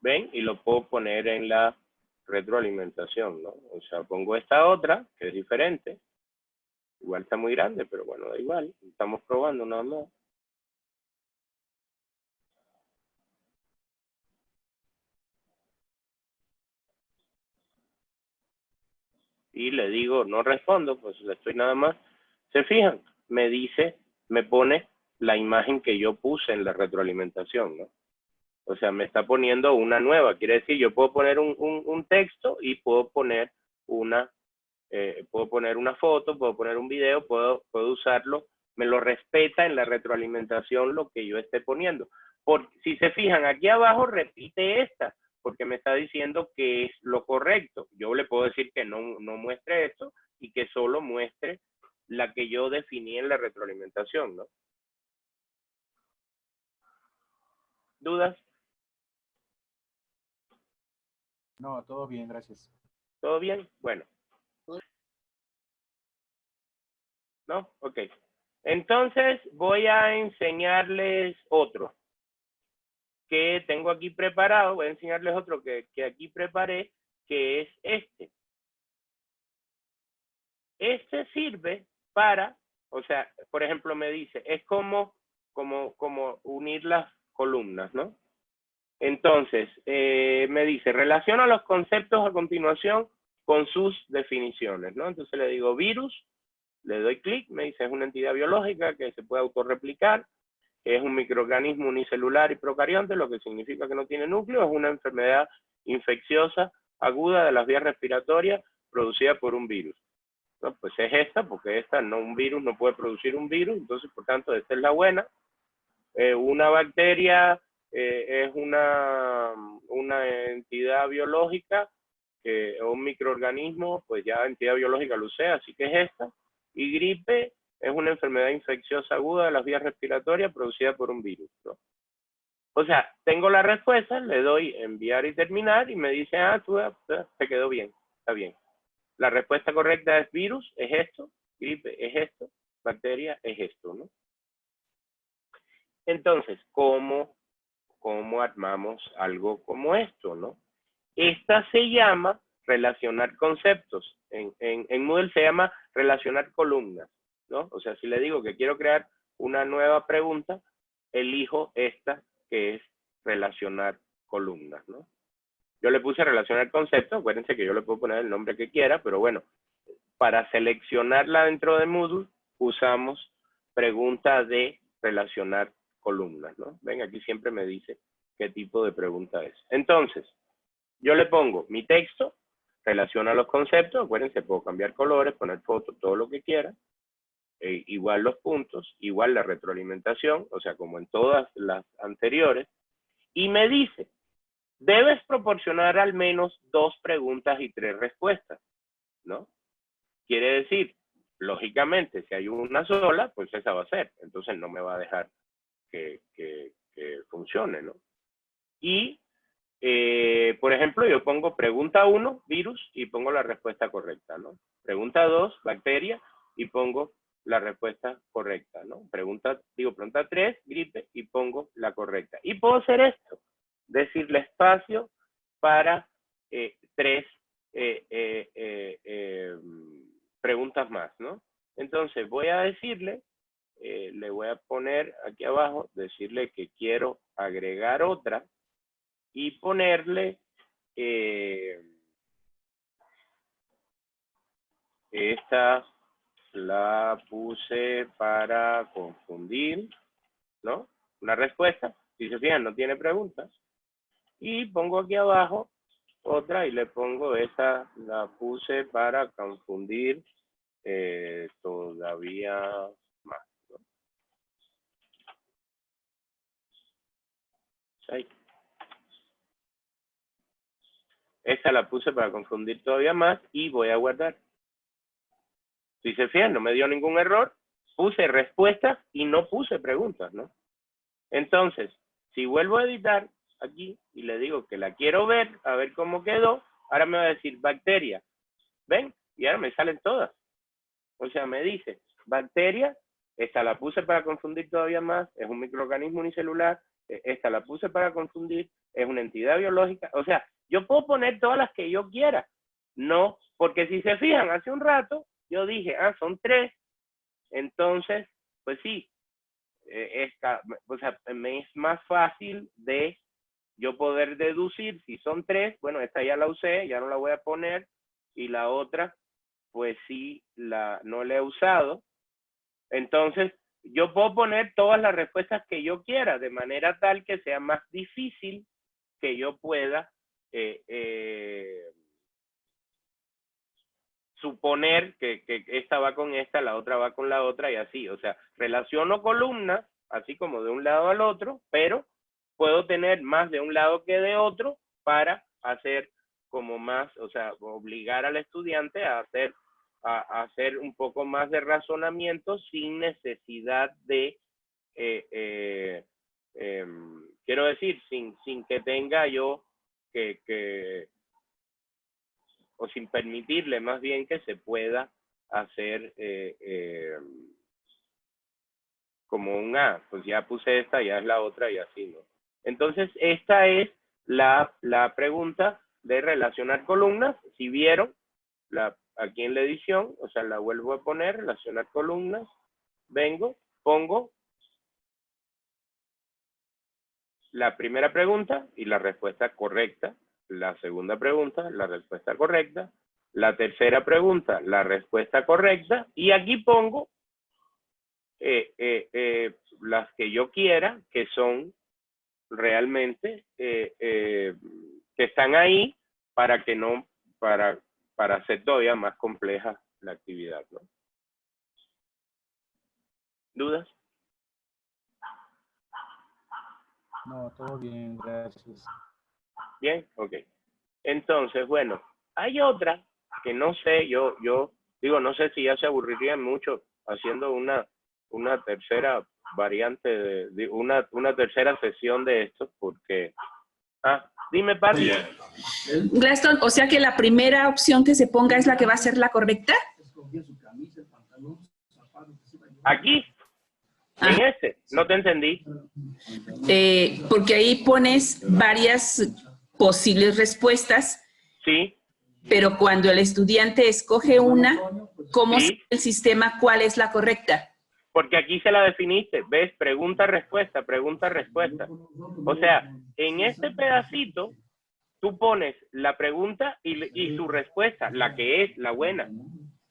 ¿Ven? Y lo puedo poner en la retroalimentación, ¿no? O sea, pongo esta otra, que es diferente. Igual está muy grande, pero bueno, da igual. Estamos probando nada más. Y le digo, no respondo, pues le estoy nada más. ¿Se fijan? Me dice, me pone la imagen que yo puse en la retroalimentación, ¿no? O sea, me está poniendo una nueva. Quiere decir, yo puedo poner un texto y puedo poner una foto, puedo poner un video, puedo usarlo. Me lo respeta en la retroalimentación lo que yo esté poniendo. Si se fijan, aquí abajo repite esta, porque me está diciendo que es lo correcto. Yo le puedo decir que no muestre esto y que solo muestre la que yo definí en la retroalimentación, ¿no? ¿Dudas? No, todo bien, gracias. ¿Todo bien? Bueno. ¿No? Ok. Entonces voy a enseñarles otro que tengo aquí preparado. Voy a enseñarles otro que aquí preparé, que es este. Este sirve para, o sea, por ejemplo, me dice, es como unir las columnas, ¿no? Entonces, me dice, relaciona los conceptos a continuación con sus definiciones, ¿no? Entonces le digo virus, le doy clic, me dice, es una entidad biológica que se puede autorreplicar, es un microorganismo unicelular y procarionte, lo que significa que no tiene núcleo, es una enfermedad infecciosa aguda de las vías respiratorias producida por un virus. No, pues es esta, porque esta no, un virus no puede producir un virus, entonces por tanto esta es la buena. Una bacteria es una entidad biológica, o un microorganismo, pues ya entidad biológica lo sé, así que es esta. Y gripe es una enfermedad infecciosa aguda de las vías respiratorias producida por un virus, ¿no? O sea, tengo la respuesta, le doy enviar y terminar y me dice, te quedó bien, está bien. La respuesta correcta es virus, es esto, gripe es esto, bacteria es esto, ¿no? Entonces, ¿cómo armamos algo como esto, no? Esta se llama relacionar conceptos. En Moodle se llama relacionar columnas, ¿no? O sea, si le digo que quiero crear una nueva pregunta, elijo esta que es relacionar columnas, ¿no? Yo le puse relacionar conceptos, acuérdense que yo le puedo poner el nombre que quiera, pero bueno, para seleccionarla dentro de Moodle usamos pregunta de relacionar columnas, ¿no? Ven, aquí siempre me dice qué tipo de pregunta es. Entonces, yo le pongo mi texto, relaciona los conceptos, acuérdense, puedo cambiar colores, poner fotos, todo lo que quiera, igual los puntos, igual la retroalimentación, o sea, como en todas las anteriores, y me dice, debes proporcionar al menos 2 preguntas y 3 respuestas, ¿no? Quiere decir, lógicamente, si hay una sola, pues esa va a ser, entonces no me va a dejar que funcione, ¿no? Y, por ejemplo, yo pongo pregunta 1, virus, y pongo la respuesta correcta, ¿no? Pregunta 2, bacteria, y pongo la respuesta correcta, ¿no? Pregunta 3, gripe, y pongo la correcta. Y puedo hacer esto, decirle espacio para 3 preguntas más, ¿no? Entonces voy a decirle, le voy a poner aquí abajo, decirle que quiero agregar otra y ponerle esta la puse para confundir, ¿no? Una respuesta, si se fijan no tiene preguntas, y pongo aquí abajo otra y le pongo esta, la puse para confundir todavía más, ¿no? Ahí. Esta la puse para confundir todavía más y voy a guardar. Si se fijan, no me dio ningún error, puse respuestas y no puse preguntas, ¿no? Entonces, si vuelvo a editar aquí y le digo que la quiero ver, a ver cómo quedó, ahora me va a decir bacteria. ¿Ven? Y ahora me salen todas. O sea, me dice, bacteria, esta la puse para confundir todavía más, es un microorganismo unicelular, esta la puse para confundir, es una entidad biológica. O sea, yo puedo poner todas las que yo quiera. No, porque si se fijan, hace un rato yo dije, son 3, entonces, pues sí, o sea, me es más fácil de yo poder deducir si son 3, bueno, esta ya la usé, ya no la voy a poner, y la otra, pues sí, no la he usado. Entonces, yo puedo poner todas las respuestas que yo quiera, de manera tal que sea más difícil que yo pueda suponer que esta va con esta, la otra va con la otra y así. O sea, relaciono columnas, así como de un lado al otro, pero puedo tener más de un lado que de otro para hacer como más, o sea, obligar al estudiante a hacer un poco más de razonamiento sin necesidad de, quiero decir, sin que tenga yo o sin permitirle más bien que se pueda hacer como un pues ya puse esta, ya es la otra y así, ¿no? Entonces, esta es la pregunta de relacionar columnas. Si vieron, aquí en la edición, o sea, la vuelvo a poner, relacionar columnas, vengo, pongo la primera pregunta y la respuesta correcta, la segunda pregunta, la respuesta correcta, la tercera pregunta, la respuesta correcta, y aquí pongo las que yo quiera, que son realmente, que están ahí para que no, para hacer todavía más compleja la actividad, ¿no? ¿Dudas? No, todo bien, gracias. Bien, ok. Entonces, bueno, hay otra que no sé, yo digo, no sé si ya se aburrirían mucho haciendo una tercera variante, una tercera sesión de esto, porque... dime, Pati. Glaston, o sea que la primera opción que se ponga es la que va a ser la correcta. Aquí, en este, no te entendí. Porque ahí pones varias posibles respuestas. Sí. Pero cuando el estudiante escoge una, ¿cómo Sí. sabe el sistema cuál es la correcta? Porque aquí se la definiste, ¿ves? Pregunta, respuesta, pregunta, respuesta. O sea, en este pedacito, tú pones la pregunta y su respuesta, la que es la buena.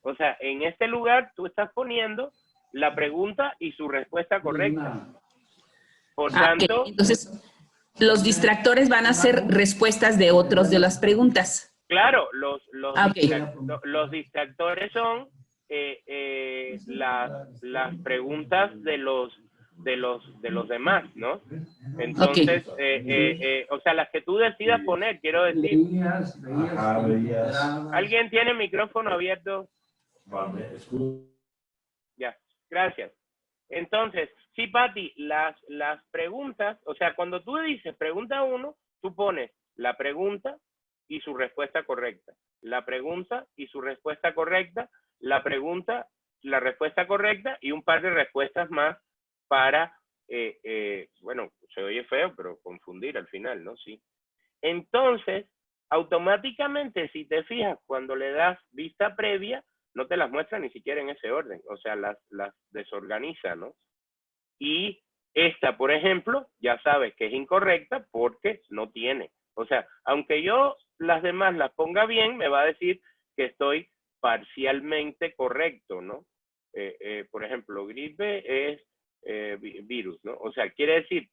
O sea, en este lugar tú estás poniendo la pregunta y su respuesta correcta. Por tanto... Okay. Entonces, los distractores van a ser respuestas de otros de las preguntas. Claro, los distractores son las preguntas de los demás, ¿no? Entonces, o sea, las que tú decidas poner, quiero decir. ¿Alguien tiene micrófono abierto? Ya, gracias. Entonces, sí, Pati, las preguntas, o sea, cuando tú dices pregunta 1, tú pones la pregunta y su respuesta correcta. La pregunta y su respuesta correcta, la pregunta, la respuesta correcta y un par de respuestas más para, bueno, se oye feo, pero confundir al final, ¿no? Sí. Entonces, automáticamente, si te fijas, cuando le das vista previa, no te las muestra ni siquiera en ese orden, o sea, las desorganiza, ¿no? Y esta, por ejemplo, ya sabes que es incorrecta porque no tiene. O sea, aunque yo las demás las ponga bien, me va a decir que estoy parcialmente correcto, ¿no? Por ejemplo, gripe es virus, ¿no? O sea, quiere decir,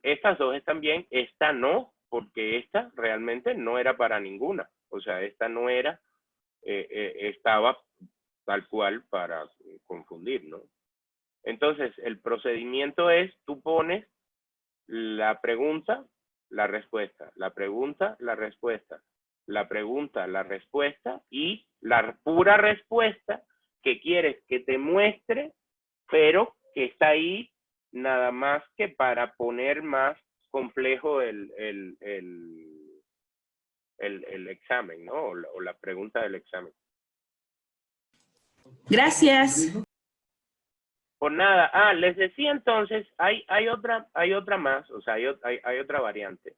estas dos están bien, esta no, porque esta realmente no era para ninguna. O sea, esta no era, estaba tal cual para confundir, ¿no? Entonces, el procedimiento es, tú pones la pregunta, la respuesta, la pregunta, la respuesta, la pregunta, la respuesta y la pura respuesta que quieres que te muestre, pero que está ahí nada más que para poner más complejo el examen, ¿no? O la pregunta del examen. Gracias. Por nada. Les decía entonces, hay otra más, o sea, hay otra variante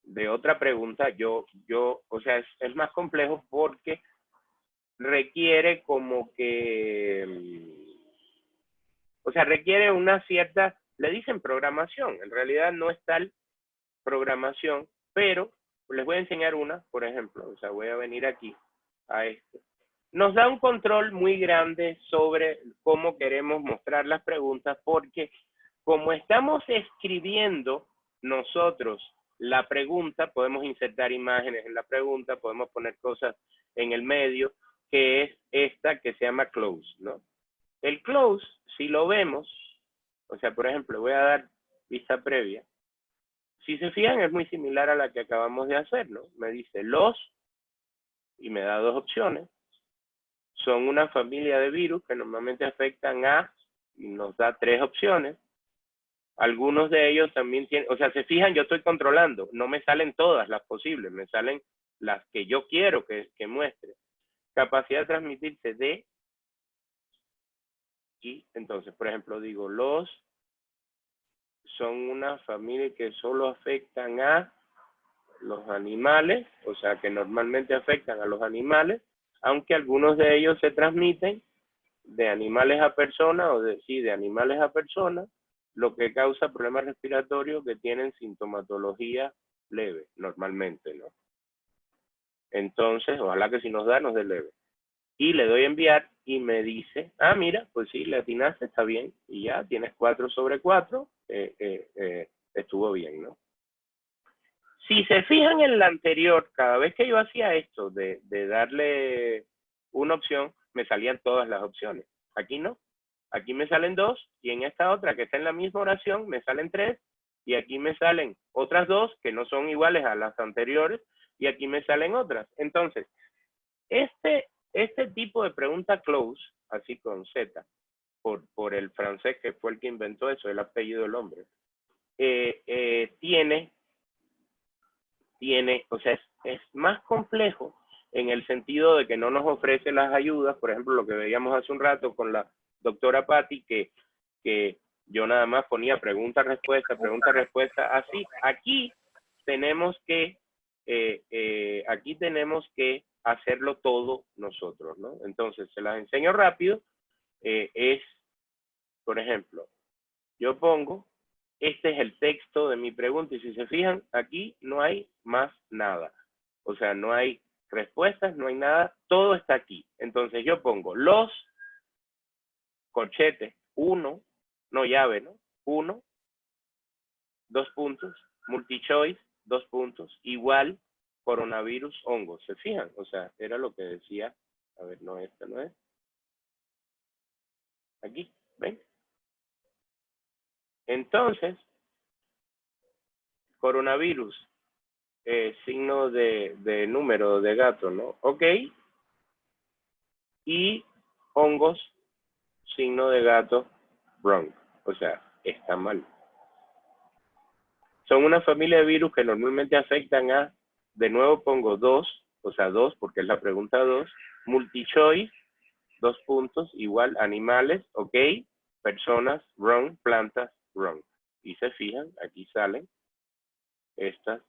de otra pregunta. O sea, es más complejo porque requiere como que, o sea, requiere una cierta, le dicen programación, en realidad no es tal programación, pero les voy a enseñar una, por ejemplo, o sea, voy a venir aquí a esto. Nos da un control muy grande sobre cómo queremos mostrar las preguntas, porque como estamos escribiendo nosotros la pregunta, podemos insertar imágenes en la pregunta, podemos poner cosas en el medio, que es esta que se llama close, ¿no? El close, si lo vemos, o sea, por ejemplo, voy a dar vista previa. Si se fijan, es muy similar a la que acabamos de hacer, ¿no? Me dice los, y me da dos opciones. Son una familia de virus que normalmente afectan a, y nos da tres opciones. Algunos de ellos también tienen, o sea, se fijan, yo estoy controlando, no me salen todas las posibles, me salen las que yo quiero que muestre. Capacidad de transmitirse de, y entonces, por ejemplo, digo, los son una familia que solo afectan a los animales, o sea, que normalmente afectan a los animales, aunque algunos de ellos se transmiten de animales a personas, o de animales a personas, lo que causa problemas respiratorios que tienen sintomatología leve, normalmente, ¿no? Entonces, ojalá que si nos da, nos dé leve. Y le doy a enviar, y me dice, ah, mira, pues sí, le atinaste, está bien, y ya tienes 4 sobre 4, estuvo bien, ¿no? Si se fijan en la anterior, cada vez que yo hacía esto de darle una opción, me salían todas las opciones. Aquí no. Aquí me salen 2 y en esta otra que está en la misma oración me salen 3 y aquí me salen otras 2 que no son iguales a las anteriores y aquí me salen otras. Entonces, este tipo de pregunta close, así con Z, por el francés que fue el que inventó eso, el apellido del hombre, o sea, es más complejo en el sentido de que no nos ofrece las ayudas, por ejemplo, lo que veíamos hace un rato con la doctora Patti, que yo nada más ponía pregunta-respuesta, así. Aquí tenemos que hacerlo todo nosotros, ¿no? Entonces, se las enseño rápido. Por ejemplo, yo pongo, este es el texto de mi pregunta y si se fijan, aquí no hay más nada. O sea, no hay respuestas, no hay nada, todo está aquí. Entonces yo pongo los corchetes, 1, no llave, ¿no? 1, 2 puntos, multichoice, 2 puntos, igual coronavirus, hongos. ¿Se fijan? O sea, era lo que decía, a ver, no, esta no es. Aquí, ¿ven? Entonces, coronavirus, signo de número de gato, ¿no? Ok. Y hongos, signo de gato, wrong. O sea, está mal. Son una familia de virus que normalmente afectan a, de nuevo pongo 2, o sea 2 porque es la pregunta 2, multichoice, 2 puntos, igual animales, ok, personas, wrong, plantas, wrong. Y se fijan, aquí salen estas,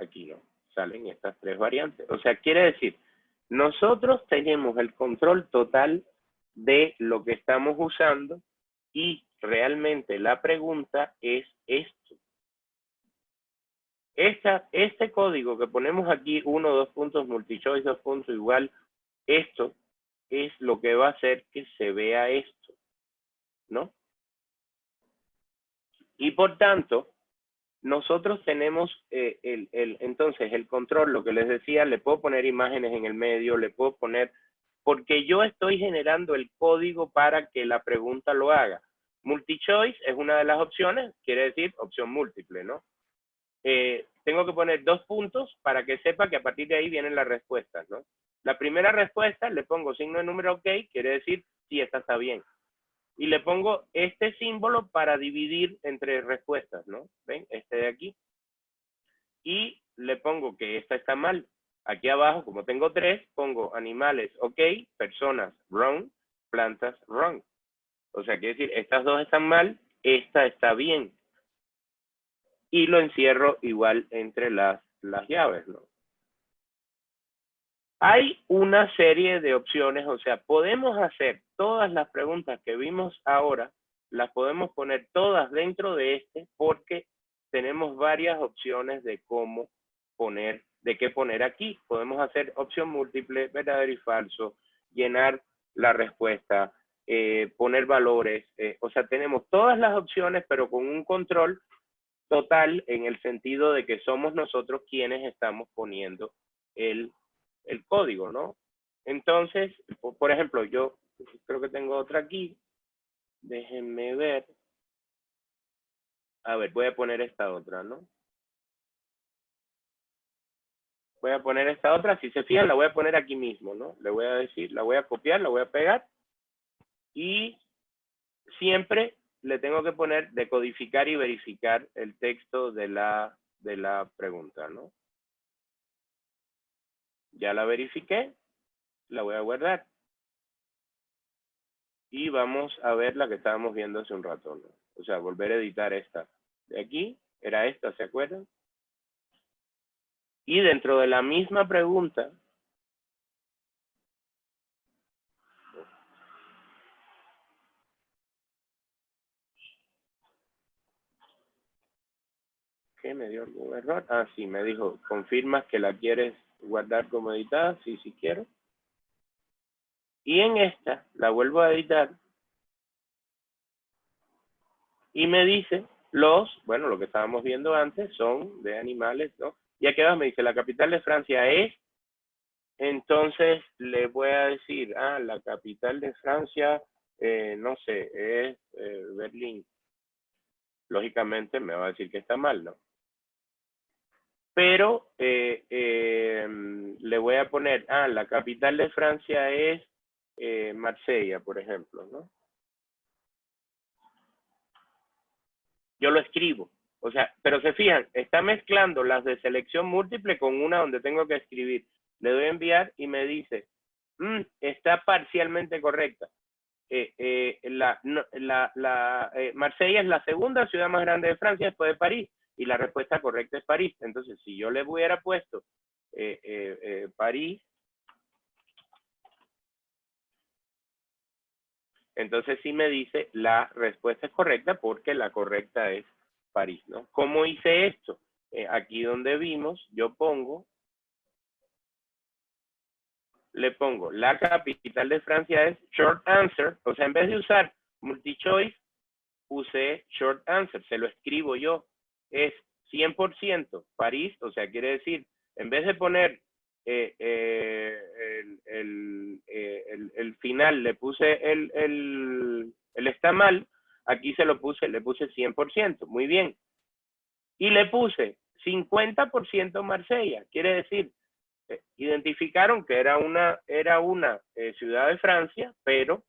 aquí no, salen estas 3 variantes. O sea, quiere decir, nosotros tenemos el control total de lo que estamos usando y realmente la pregunta es esto. Este código que ponemos aquí, 1, 2 puntos, multichoice, 2 puntos, igual, esto es lo que va a hacer que se vea esto, ¿no? Y por tanto, nosotros tenemos entonces el control, lo que les decía, le puedo poner imágenes en el medio, le puedo poner, porque yo estoy generando el código para que la pregunta lo haga. Multichoice es una de las opciones, quiere decir opción múltiple, ¿no? Tengo que poner 2 puntos para que sepa que a partir de ahí vienen las respuestas, ¿no? La primera respuesta le pongo signo de número OK, quiere decir sí, esta está bien. Y le pongo este símbolo para dividir entre respuestas, ¿no? ¿Ven? Este de aquí. Y le pongo que esta está mal. Aquí abajo, como tengo 3, pongo animales OK, personas wrong, plantas wrong. O sea, quiere decir, estas 2 están mal, esta está bien. Y lo encierro igual entre las llaves, ¿no? Hay una serie de opciones, o sea, podemos hacer todas las preguntas que vimos ahora, las podemos poner todas dentro de este, porque tenemos varias opciones de cómo poner, de qué poner aquí. Podemos hacer opción múltiple, verdadero y falso, llenar la respuesta, poner valores, o sea, tenemos todas las opciones, pero con un control total en el sentido de que somos nosotros quienes estamos poniendo el código, ¿no? Entonces, por ejemplo, yo creo que tengo otra aquí. Déjenme ver. A ver, voy a poner esta otra, ¿no? Voy a poner esta otra. Si se fijan, la voy a poner aquí mismo, ¿no? Le voy a decir, la voy a copiar, la voy a pegar. Y siempre le tengo que poner decodificar y verificar el texto de la pregunta, ¿no? Ya la verifiqué, la voy a guardar. Y vamos a ver la que estábamos viendo hace un rato, ¿no? O sea, volver a editar esta. De aquí, era esta, ¿se acuerdan? Y dentro de la misma pregunta, ¿qué me dio algún error? Ah, sí, me dijo, ¿confirmas que la quieres guardar como editada? Sí, sí quiero. Y en esta la vuelvo a editar. Y me dice bueno, lo que estábamos viendo antes son de animales, ¿no? Y aquí abajo me dice, la capital de Francia es, entonces le voy a decir, la capital de Francia, no sé, es Berlín. Lógicamente me va a decir que está mal, ¿no? Pero le voy a poner, la capital de Francia es Marsella, por ejemplo, ¿no? Yo lo escribo. O sea, pero se fijan, está mezclando las de selección múltiple con una donde tengo que escribir. Le doy a enviar y me dice, está parcialmente correcta. Marsella es la segunda ciudad más grande de Francia después de París. Y la respuesta correcta es París. Entonces, si yo le hubiera puesto París, entonces sí me dice la respuesta es correcta porque la correcta es París, ¿no? ¿Cómo hice esto? Aquí donde vimos, yo le pongo la capital de Francia es short answer, o sea, en vez de usar multi-choice, usé short answer, se lo escribo yo, es 100% París, o sea, quiere decir, en vez de poner el final, le puse el está mal, aquí le puse 100%, muy bien. Y le puse 50% Marsella, quiere decir, identificaron que era una ciudad de Francia, pero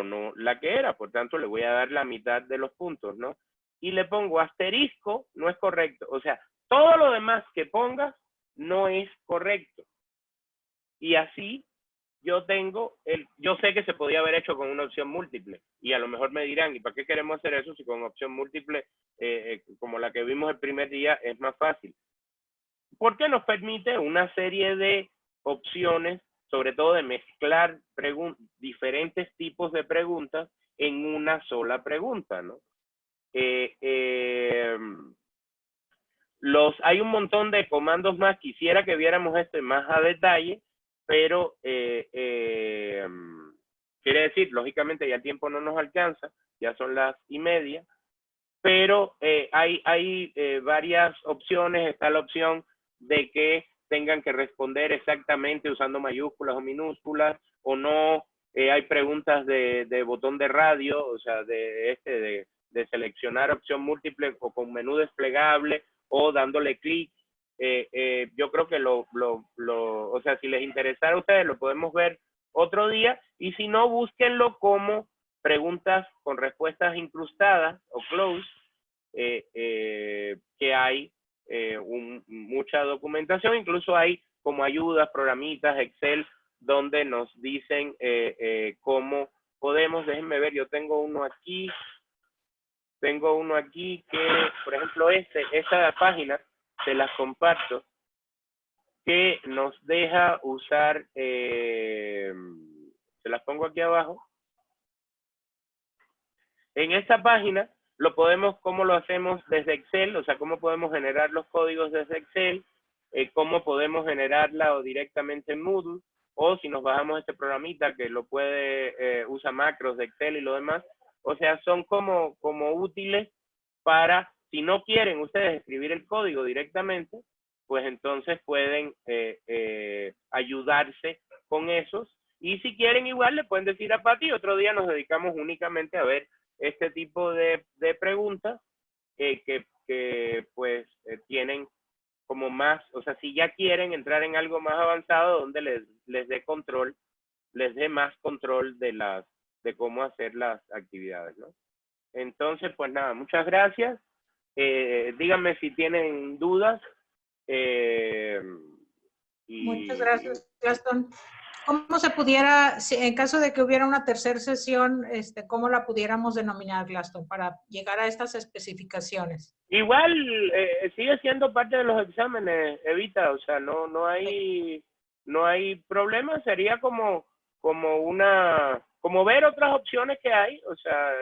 no la que era, por tanto le voy a dar la mitad de los puntos, ¿no? Y le pongo asterisco, no es correcto, o sea, todo lo demás que pongas no es correcto. Y así yo sé que se podía haber hecho con una opción múltiple, y a lo mejor me dirán, ¿y para qué queremos hacer eso si con opción múltiple, como la que vimos el primer día, es más fácil? Porque nos permite una serie de opciones, sobre todo de mezclar diferentes tipos de preguntas en una sola pregunta, ¿no? Hay un montón de comandos más, quisiera que viéramos esto más a detalle, pero quiere decir, lógicamente ya el tiempo no nos alcanza, ya son las 1:30, pero hay varias opciones. Está la opción de que tengan que responder exactamente usando mayúsculas o minúsculas, o no. Hay preguntas de botón de radio, o sea, de seleccionar opción múltiple o con menú desplegable o dándole clic. Yo creo que o sea, si les interesara a ustedes, lo podemos ver otro día, y si no, búsquenlo como preguntas con respuestas incrustadas o close, que hay mucha documentación, incluso hay como ayudas, programitas, Excel, donde nos dicen cómo podemos. Déjenme ver, yo tengo uno aquí que, por ejemplo, esta página, se las comparto, que nos deja usar, se las pongo aquí abajo. En esta página cómo lo hacemos desde Excel, o sea, cómo podemos generar los códigos desde Excel, cómo podemos generarla directamente en Moodle, o si nos bajamos este programita que lo usa macros de Excel y lo demás. O sea, son como útiles para, si no quieren ustedes escribir el código directamente, pues entonces pueden ayudarse con esos. Y si quieren, igual le pueden decir a Pati, otro día nos dedicamos únicamente a ver este tipo de preguntas que pues tienen como más, o sea, si ya quieren entrar en algo más avanzado donde les dé más control de cómo hacer las actividades, ¿no? Entonces, pues nada, muchas gracias. Díganme si tienen dudas. Muchas gracias, Gastón. ¿Cómo se pudiera, en caso de que hubiera una tercera sesión, cómo la pudiéramos denominar, Glaston, para llegar a estas especificaciones? Igual sigue siendo parte de los exámenes, Evita, o sea, no hay problema. Sería como ver otras opciones que hay, o sea,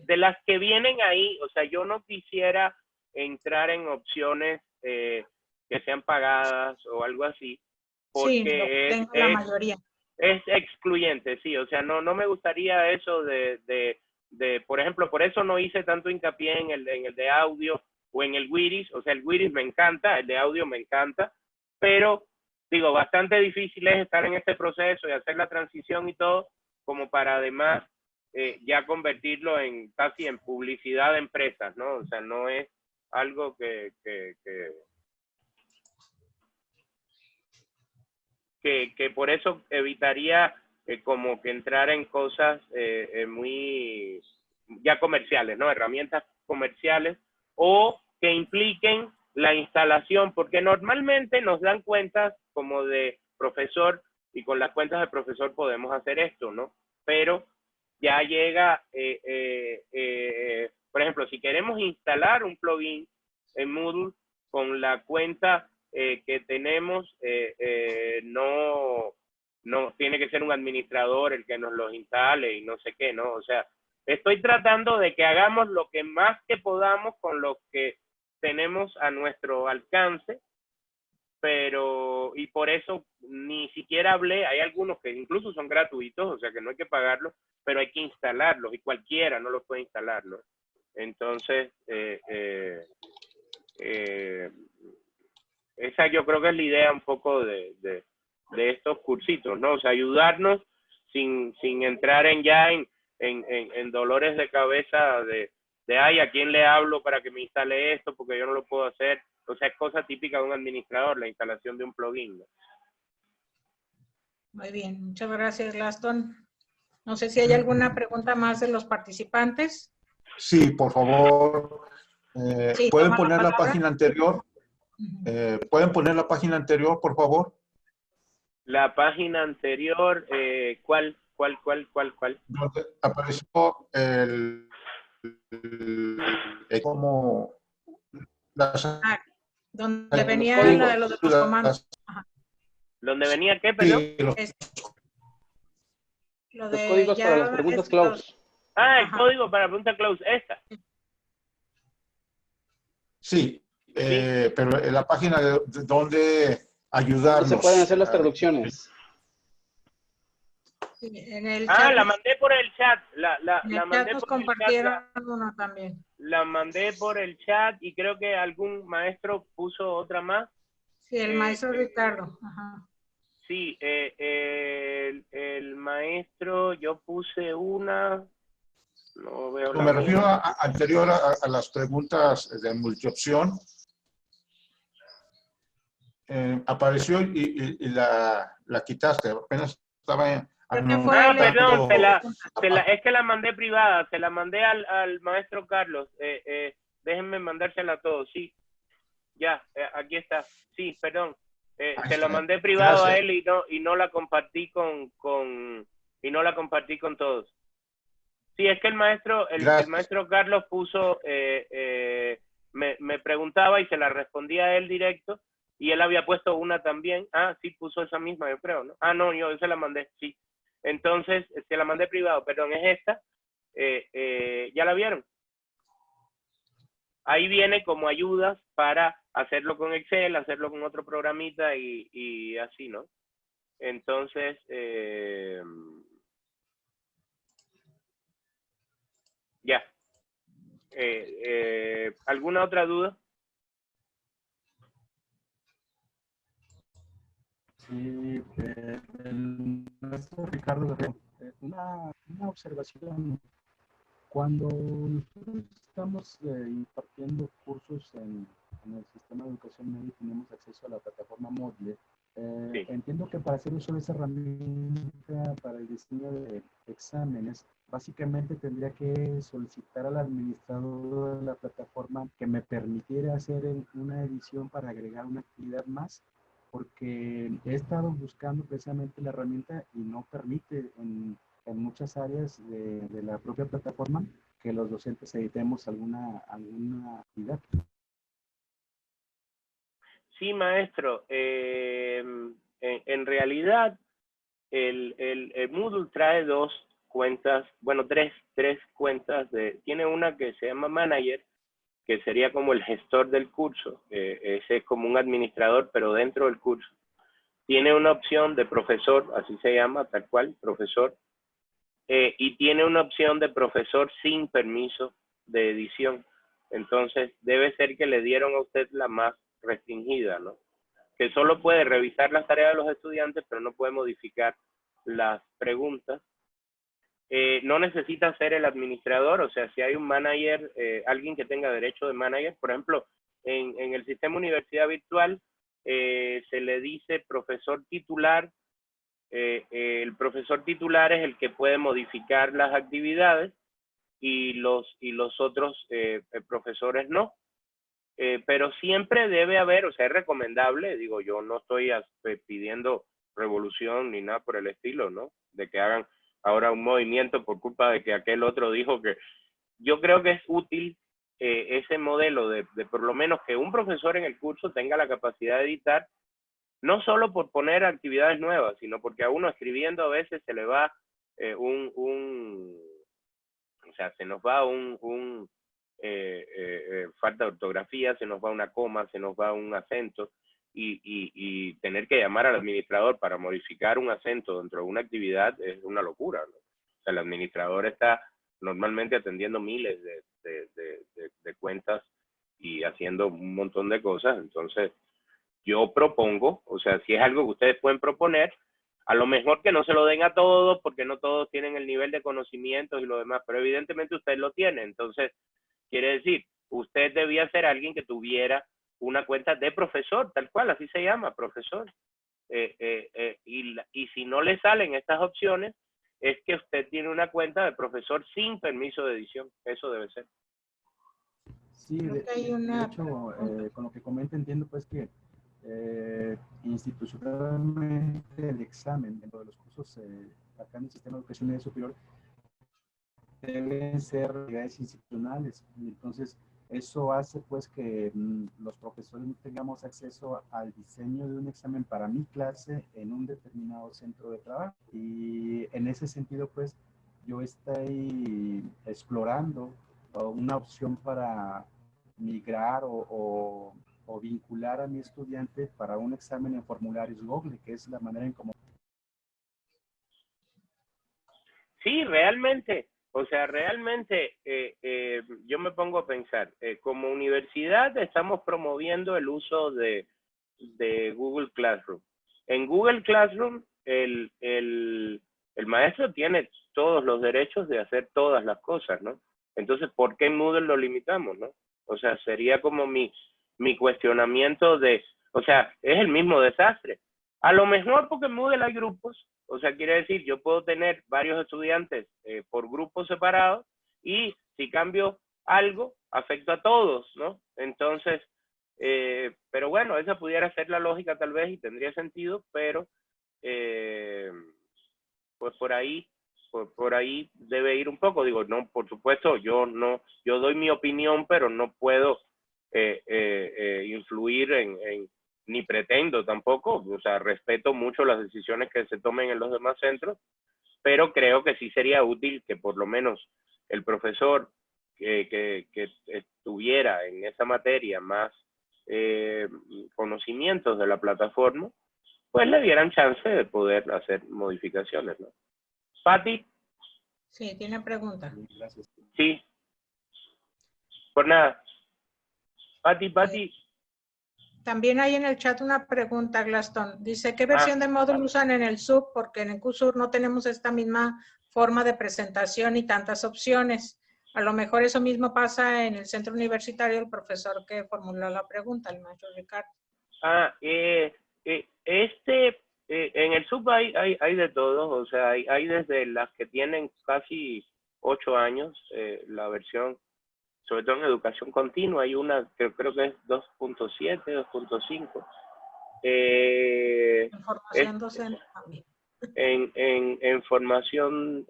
de las que vienen ahí. O sea, yo no quisiera entrar en opciones que sean pagadas o algo así, porque sí, tengo la mayoría. Es excluyente, sí, o sea, no me gustaría eso por ejemplo, por eso no hice tanto hincapié en el de audio o en el Wiris. O sea, el Wiris me encanta, el de audio me encanta, pero digo, bastante difícil es estar en este proceso y hacer la transición y todo, como para además ya convertirlo en casi en publicidad de empresas, ¿no? O sea, no es algo que por eso evitaría como que entrar en cosas muy ya comerciales, ¿no? Herramientas comerciales o que impliquen la instalación, porque normalmente nos dan cuentas como de profesor y con las cuentas de profesor podemos hacer esto, ¿no? Pero ya llega, por ejemplo, si queremos instalar un plugin en Moodle con la cuenta que tenemos, no tiene que ser un administrador el que nos los instale y no sé qué, ¿no? O sea, estoy tratando de que hagamos lo que más que podamos con lo que tenemos a nuestro alcance, pero, y por eso ni siquiera hablé, hay algunos que incluso son gratuitos, o sea que no hay que pagarlos, pero hay que instalarlos y cualquiera no los puede instalar, ¿no? Entonces, esa yo creo que es la idea un poco de estos cursitos, ¿no? O sea, ayudarnos sin entrar en dolores de cabeza de ay, ¿a quién le hablo para que me instale esto? Porque yo no lo puedo hacer. O sea, es cosa típica de un administrador, la instalación de un plugin, ¿no? Muy bien, muchas gracias, Glaston. No sé si hay alguna pregunta más de los participantes. Sí, por favor. Sí, ¿Pueden poner la página anterior? ¿Pueden poner la página anterior, por favor? La página anterior, ¿cuál? Donde apareció como donde venía lo de los comandos. Ajá. ¿Dónde venía qué, perdón? Lo de los códigos para las preguntas close. Ah, el código para la pregunta close, esta. Sí, pero en la página de donde ayudarnos. Se pueden hacer las traducciones. Sí, en el chat, la mandé por el chat. La mandé nos compartieron una también. La mandé por el chat y creo que algún maestro puso otra más. Sí, el maestro Ricardo. Ajá. Sí, el maestro, yo puse una. No veo me refiero anterior a las preguntas de multiopción. Apareció y la quitaste. Apenas estaba perdón, es que la mandé privada. Se la mandé al maestro Carlos. Déjenme mandársela a todos. Sí, ya, aquí está. Sí, perdón. Se la mandé privado a él y no la compartí con todos. Sí, es que el maestro Carlos puso, me preguntaba y se la respondía a él directo, y él había puesto una también. Ah, sí, puso esa misma, yo creo, ¿no? Ah, no, yo se la mandé, sí. Entonces, se la mandé privado, perdón, es esta. ¿Ya la vieron? Ahí viene como ayudas para hacerlo con Excel, hacerlo con otro programita y así, ¿no? Entonces, ya. ¿Alguna otra duda? Sí, el maestro Ricardo, una observación. Cuando nosotros estamos impartiendo cursos en el sistema de educación media y tenemos acceso a la plataforma Moodle, sí. Entiendo que para hacer uso de esa herramienta para el diseño de exámenes, básicamente tendría que solicitar al administrador de la plataforma que me permitiera hacer una edición para agregar una actividad más, porque he estado buscando precisamente la herramienta y no permite en muchas áreas de la propia plataforma que los docentes editemos alguna actividad. Sí, maestro. En realidad, el Moodle trae dos cuentas, bueno, tres cuentas. Tiene una que se llama Manager, que sería como el gestor del curso. Ese es como un administrador, pero dentro del curso. tiene una opción de profesor, así se llama, tal cual, profesor, y tiene una opción de profesor sin permiso de edición. Entonces, debe ser que le dieron a usted la más restringida, ¿no? Que solo puede revisar las tareas de los estudiantes, pero no puede modificar las preguntas. No necesita ser el administrador, o sea, si hay un manager, alguien que tenga derecho de manager, por ejemplo, en el sistema universidad virtual, se le dice profesor titular. El profesor titular es el que puede modificar las actividades y los otros profesores no. Pero siempre debe haber, o sea, es recomendable, digo, yo no estoy pidiendo revolución ni nada por el estilo, ¿no? De que hagan ahora un movimiento por culpa de que aquel otro dijo que... Yo creo que es útil ese modelo de por lo menos que un profesor en el curso tenga la capacidad de editar, no solo por poner actividades nuevas, sino porque a uno escribiendo a veces se le va o sea, se nos va falta de ortografía, se nos va una coma, se nos va un acento, y tener que llamar al administrador para modificar un acento dentro de una actividad es una locura, ¿no? O sea, el administrador está normalmente atendiendo miles de cuentas y haciendo un montón de cosas. Entonces, yo propongo, o sea, si es algo que ustedes pueden proponer, a lo mejor que no se lo den a todos, porque no todos tienen el nivel de conocimientos y lo demás, pero evidentemente usted lo tiene. Entonces, quiere decir, usted debía ser alguien que tuviera una cuenta de profesor, tal cual, así se llama, profesor. Y si no le salen estas opciones, es que usted tiene una cuenta de profesor sin permiso de edición. Eso debe ser. Sí, de hecho, con lo que comenta, entiendo pues que institucionalmente el examen dentro de los cursos acá en el sistema de educación media superior deben ser actividades institucionales, y entonces eso hace pues que los profesores no tengamos acceso al diseño de un examen para mi clase en un determinado centro de trabajo. Y en ese sentido pues yo estoy explorando una opción para migrar o vincular a mi estudiante para un examen en formularios Google, que es la manera en cómo... Sí, realmente. O sea, realmente yo me pongo a pensar, como universidad estamos promoviendo el uso de Google Classroom. En Google Classroom, el maestro tiene todos los derechos de hacer todas las cosas, ¿no? Entonces, ¿por qué en Moodle lo limitamos, no? O sea, sería como mi cuestionamiento de, o sea, es el mismo desastre. A lo mejor porque en Moodle hay grupos, o sea, quiere decir, yo puedo tener varios estudiantes por grupos separados, y si cambio algo, afecta a todos, ¿no? Entonces, pero bueno, esa pudiera ser la lógica tal vez y tendría sentido, pero pues por ahí debe ir un poco. Digo, no, por supuesto, yo doy mi opinión, pero no puedo influir ni pretendo tampoco, o sea, respeto mucho las decisiones que se tomen en los demás centros, pero creo que sí sería útil que por lo menos el profesor que estuviera en esa materia más conocimientos de la plataforma, pues le dieran chance de poder hacer modificaciones, ¿no? Pati. Sí, tiene pregunta. Gracias. Sí. Por nada. Pati. También hay en el chat una pregunta, Glaston. Dice, ¿qué versión de módulo usan en el SUB? Porque en el QSUR no tenemos esta misma forma de presentación y tantas opciones. A lo mejor eso mismo pasa en el centro universitario, el profesor que formuló la pregunta, el maestro Ricardo. En el SUB hay de todo, o sea, hay desde las que tienen casi 8 años, la versión, sobre todo en educación continua, hay una que creo que es 2.7, 2.5. Formación docente también. En formación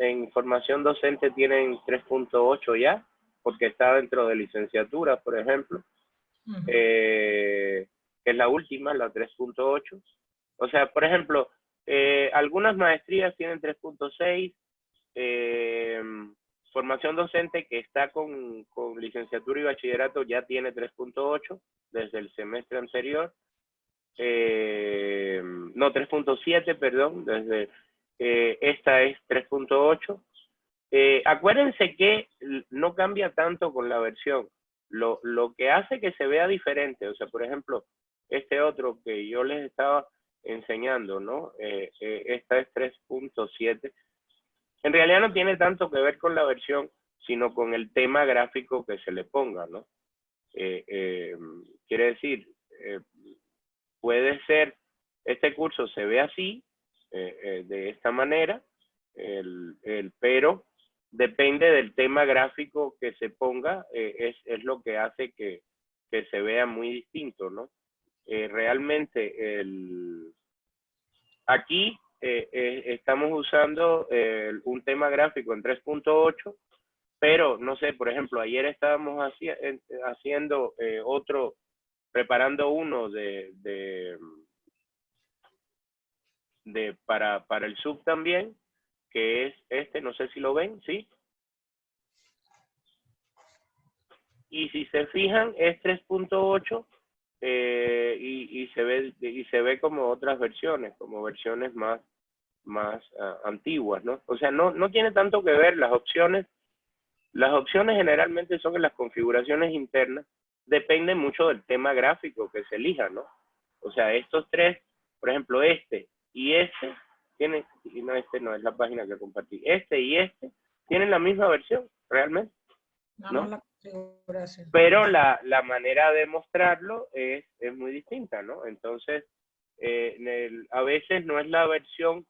docente tienen 3.8 ya, porque está dentro de licenciatura, por ejemplo, que es la última, la 3.8. O sea, por ejemplo, algunas maestrías tienen 3.6, formación docente que está con licenciatura y bachillerato ya tiene 3.8 desde el semestre anterior. no, 3.7, perdón, desde esta es 3.8. Acuérdense que no cambia tanto con la versión. Lo que hace que se vea diferente, o sea, por ejemplo, este otro que yo les estaba enseñando, ¿no? Esta es 3.7. En realidad no tiene tanto que ver con la versión, sino con el tema gráfico que se le ponga, ¿no? Quiere decir, puede ser, este curso se ve así, de esta manera, pero depende del tema gráfico que se ponga, es lo que hace que se vea muy distinto, ¿no? Realmente, aquí estamos usando un tema gráfico en 3.8, pero no sé, por ejemplo, ayer estábamos haciendo otro, preparando uno para el sub también, que es este, no sé si lo ven, ¿sí? Y si se fijan, es 3.8 y se ve como otras versiones, como versiones más antiguas, ¿no? O sea, no tiene tanto que ver las opciones. Las opciones generalmente son en las configuraciones internas, depende mucho del tema gráfico que se elija, ¿no? O sea, estos tres, por ejemplo, este y este, tienen, y no, este no es la página que compartí, este y este, tienen la misma versión, realmente, ¿no? La configuración. Pero la manera de mostrarlo es muy distinta, ¿no? Entonces, a veces no es la versión,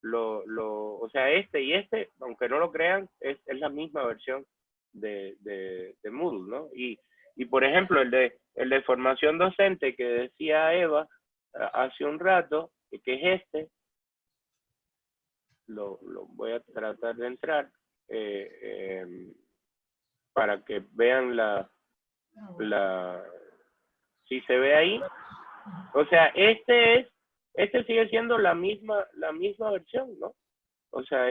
o sea, este y este, aunque no lo crean, es la misma versión de Moodle, ¿no? Y por ejemplo, el de formación docente que decía Eva hace un rato, que es este, lo voy a tratar de entrar, para que vean si se ve ahí. O sea, este sigue siendo la misma versión, ¿no? O sea,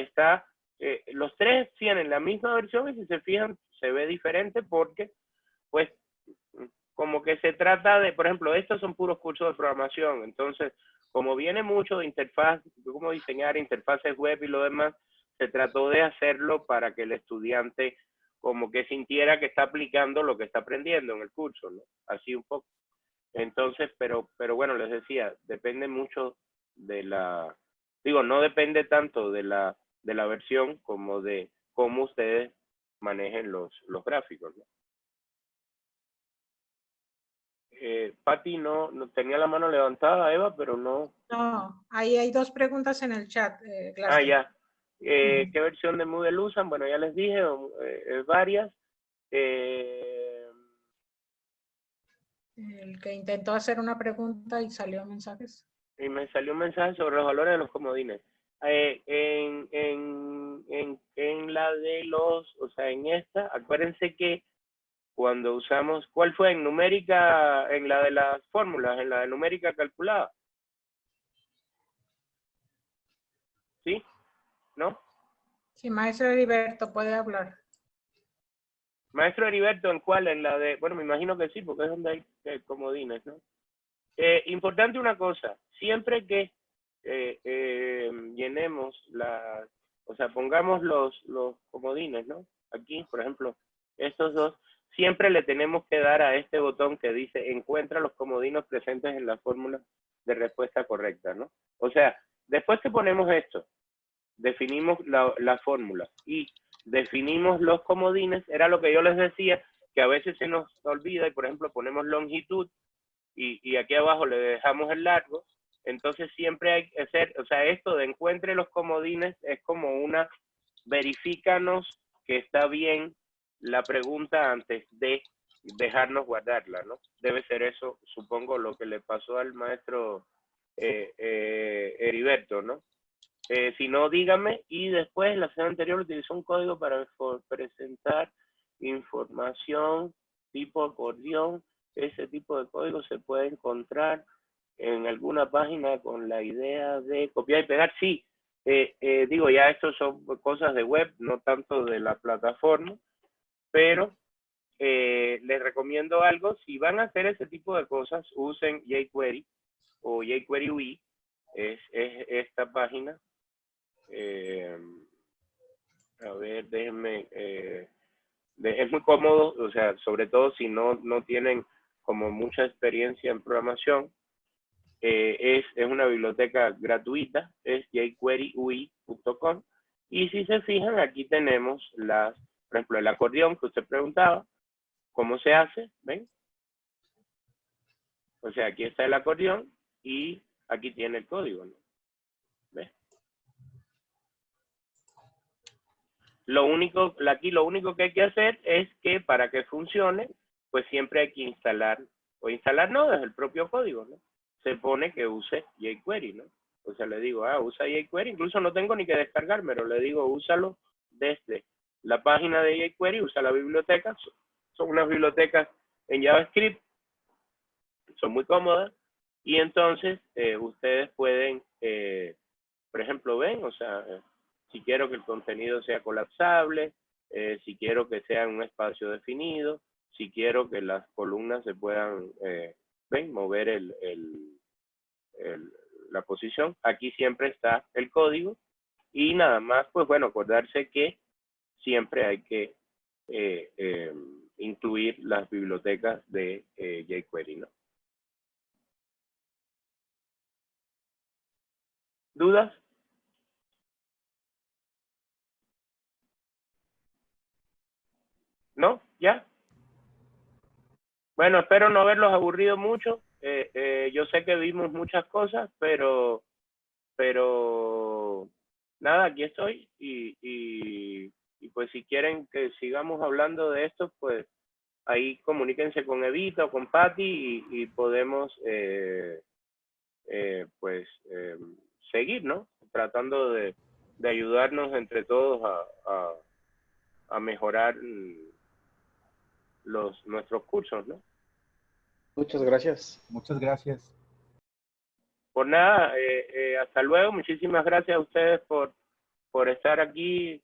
los tres tienen la misma versión y si se fijan, se ve diferente porque, pues, como que se trata de, por ejemplo, estos son puros cursos de programación, entonces, como viene mucho de interfaz, de cómo diseñar interfaces web y lo demás, se trató de hacerlo para que el estudiante como que sintiera que está aplicando lo que está aprendiendo en el curso, ¿no? Así un poco. Entonces, pero bueno, les decía, depende mucho de no depende tanto de la versión como de cómo ustedes manejen los gráficos, ¿no? Patti no tenía la mano levantada, Eva, pero no. No, ahí hay dos preguntas en el chat. Ya. ¿Qué versión de Moodle usan? Bueno, ya les dije, varias. El que intentó hacer una pregunta y salió mensajes. Y me salió un mensaje sobre los valores de los comodines. En la de o sea, en esta, acuérdense que cuando usamos, ¿cuál fue? En numérica, en la de las fórmulas, en la de numérica calculada. ¿Sí? ¿No? Sí, maestro Heriberto, puede hablar. Maestro Heriberto, ¿en cuál? En la de, bueno, me imagino que sí, porque es donde hay comodines, ¿no? Importante una cosa, siempre que llenemos o sea, pongamos los comodines, ¿no? Aquí, por ejemplo, estos dos, siempre le tenemos que dar a este botón que dice encuentra los comodinos presentes en la fórmula de respuesta correcta, ¿no? O sea, después que ponemos esto, definimos la fórmula y definimos los comodines, era lo que yo les decía, que a veces se nos olvida y por ejemplo ponemos longitud y aquí abajo le dejamos el largo, entonces siempre hay que hacer, o sea, esto de encuentre los comodines es como verifícanos que está bien la pregunta antes de dejarnos guardarla, ¿no? Debe ser eso, supongo, lo que le pasó al maestro Heriberto, ¿no? Si no, dígame, y después la sesión anterior utilizó un código para presentar información tipo acordeón. Ese tipo de código se puede encontrar en alguna página con la idea de copiar y pegar. Sí, digo, ya estos son cosas de web, no tanto de la plataforma, pero les recomiendo algo. Si van a hacer ese tipo de cosas, usen jQuery, o jQuery UI, es esta página. A ver, déjenme, es muy cómodo, o sea, sobre todo si no tienen como mucha experiencia en programación. Es una biblioteca gratuita, es jQueryui.com, y si se fijan, aquí tenemos por ejemplo, el acordeón que usted preguntaba, ¿cómo se hace? ¿Ven? O sea, aquí está el acordeón y aquí tiene el código, ¿no? ¿Ves? Aquí lo único que hay que hacer es que para que funcione, pues siempre hay que instalar, o instalar no, desde el propio código, ¿no? Se pone que use jQuery, ¿no? O sea, le digo, usa jQuery, incluso no tengo ni que descargármelo, le digo, úsalo desde la página de jQuery, usa la biblioteca, son unas bibliotecas en JavaScript, son muy cómodas, y entonces ustedes pueden, por ejemplo, ven, o sea, si quiero que el contenido sea colapsable, si quiero que sea en un espacio definido, si quiero que las columnas se puedan, ven, mover la posición. Aquí siempre está el código y nada más, pues bueno, acordarse que siempre hay que incluir las bibliotecas de jQuery, ¿no? ¿Dudas? ¿No? ¿Ya? Bueno, espero no haberlos aburrido mucho. Yo sé que vimos muchas cosas, pero nada, aquí estoy y pues si quieren que sigamos hablando de esto, pues ahí comuníquense con Evita o con Patty y podemos seguir, ¿no? Tratando de ayudarnos entre todos a mejorar nuestros cursos, ¿no? Muchas gracias. Muchas gracias. Por nada, hasta luego. Muchísimas gracias a ustedes por estar aquí,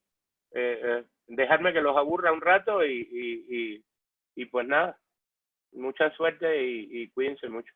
dejarme que los aburra un rato y pues nada, mucha suerte y cuídense mucho.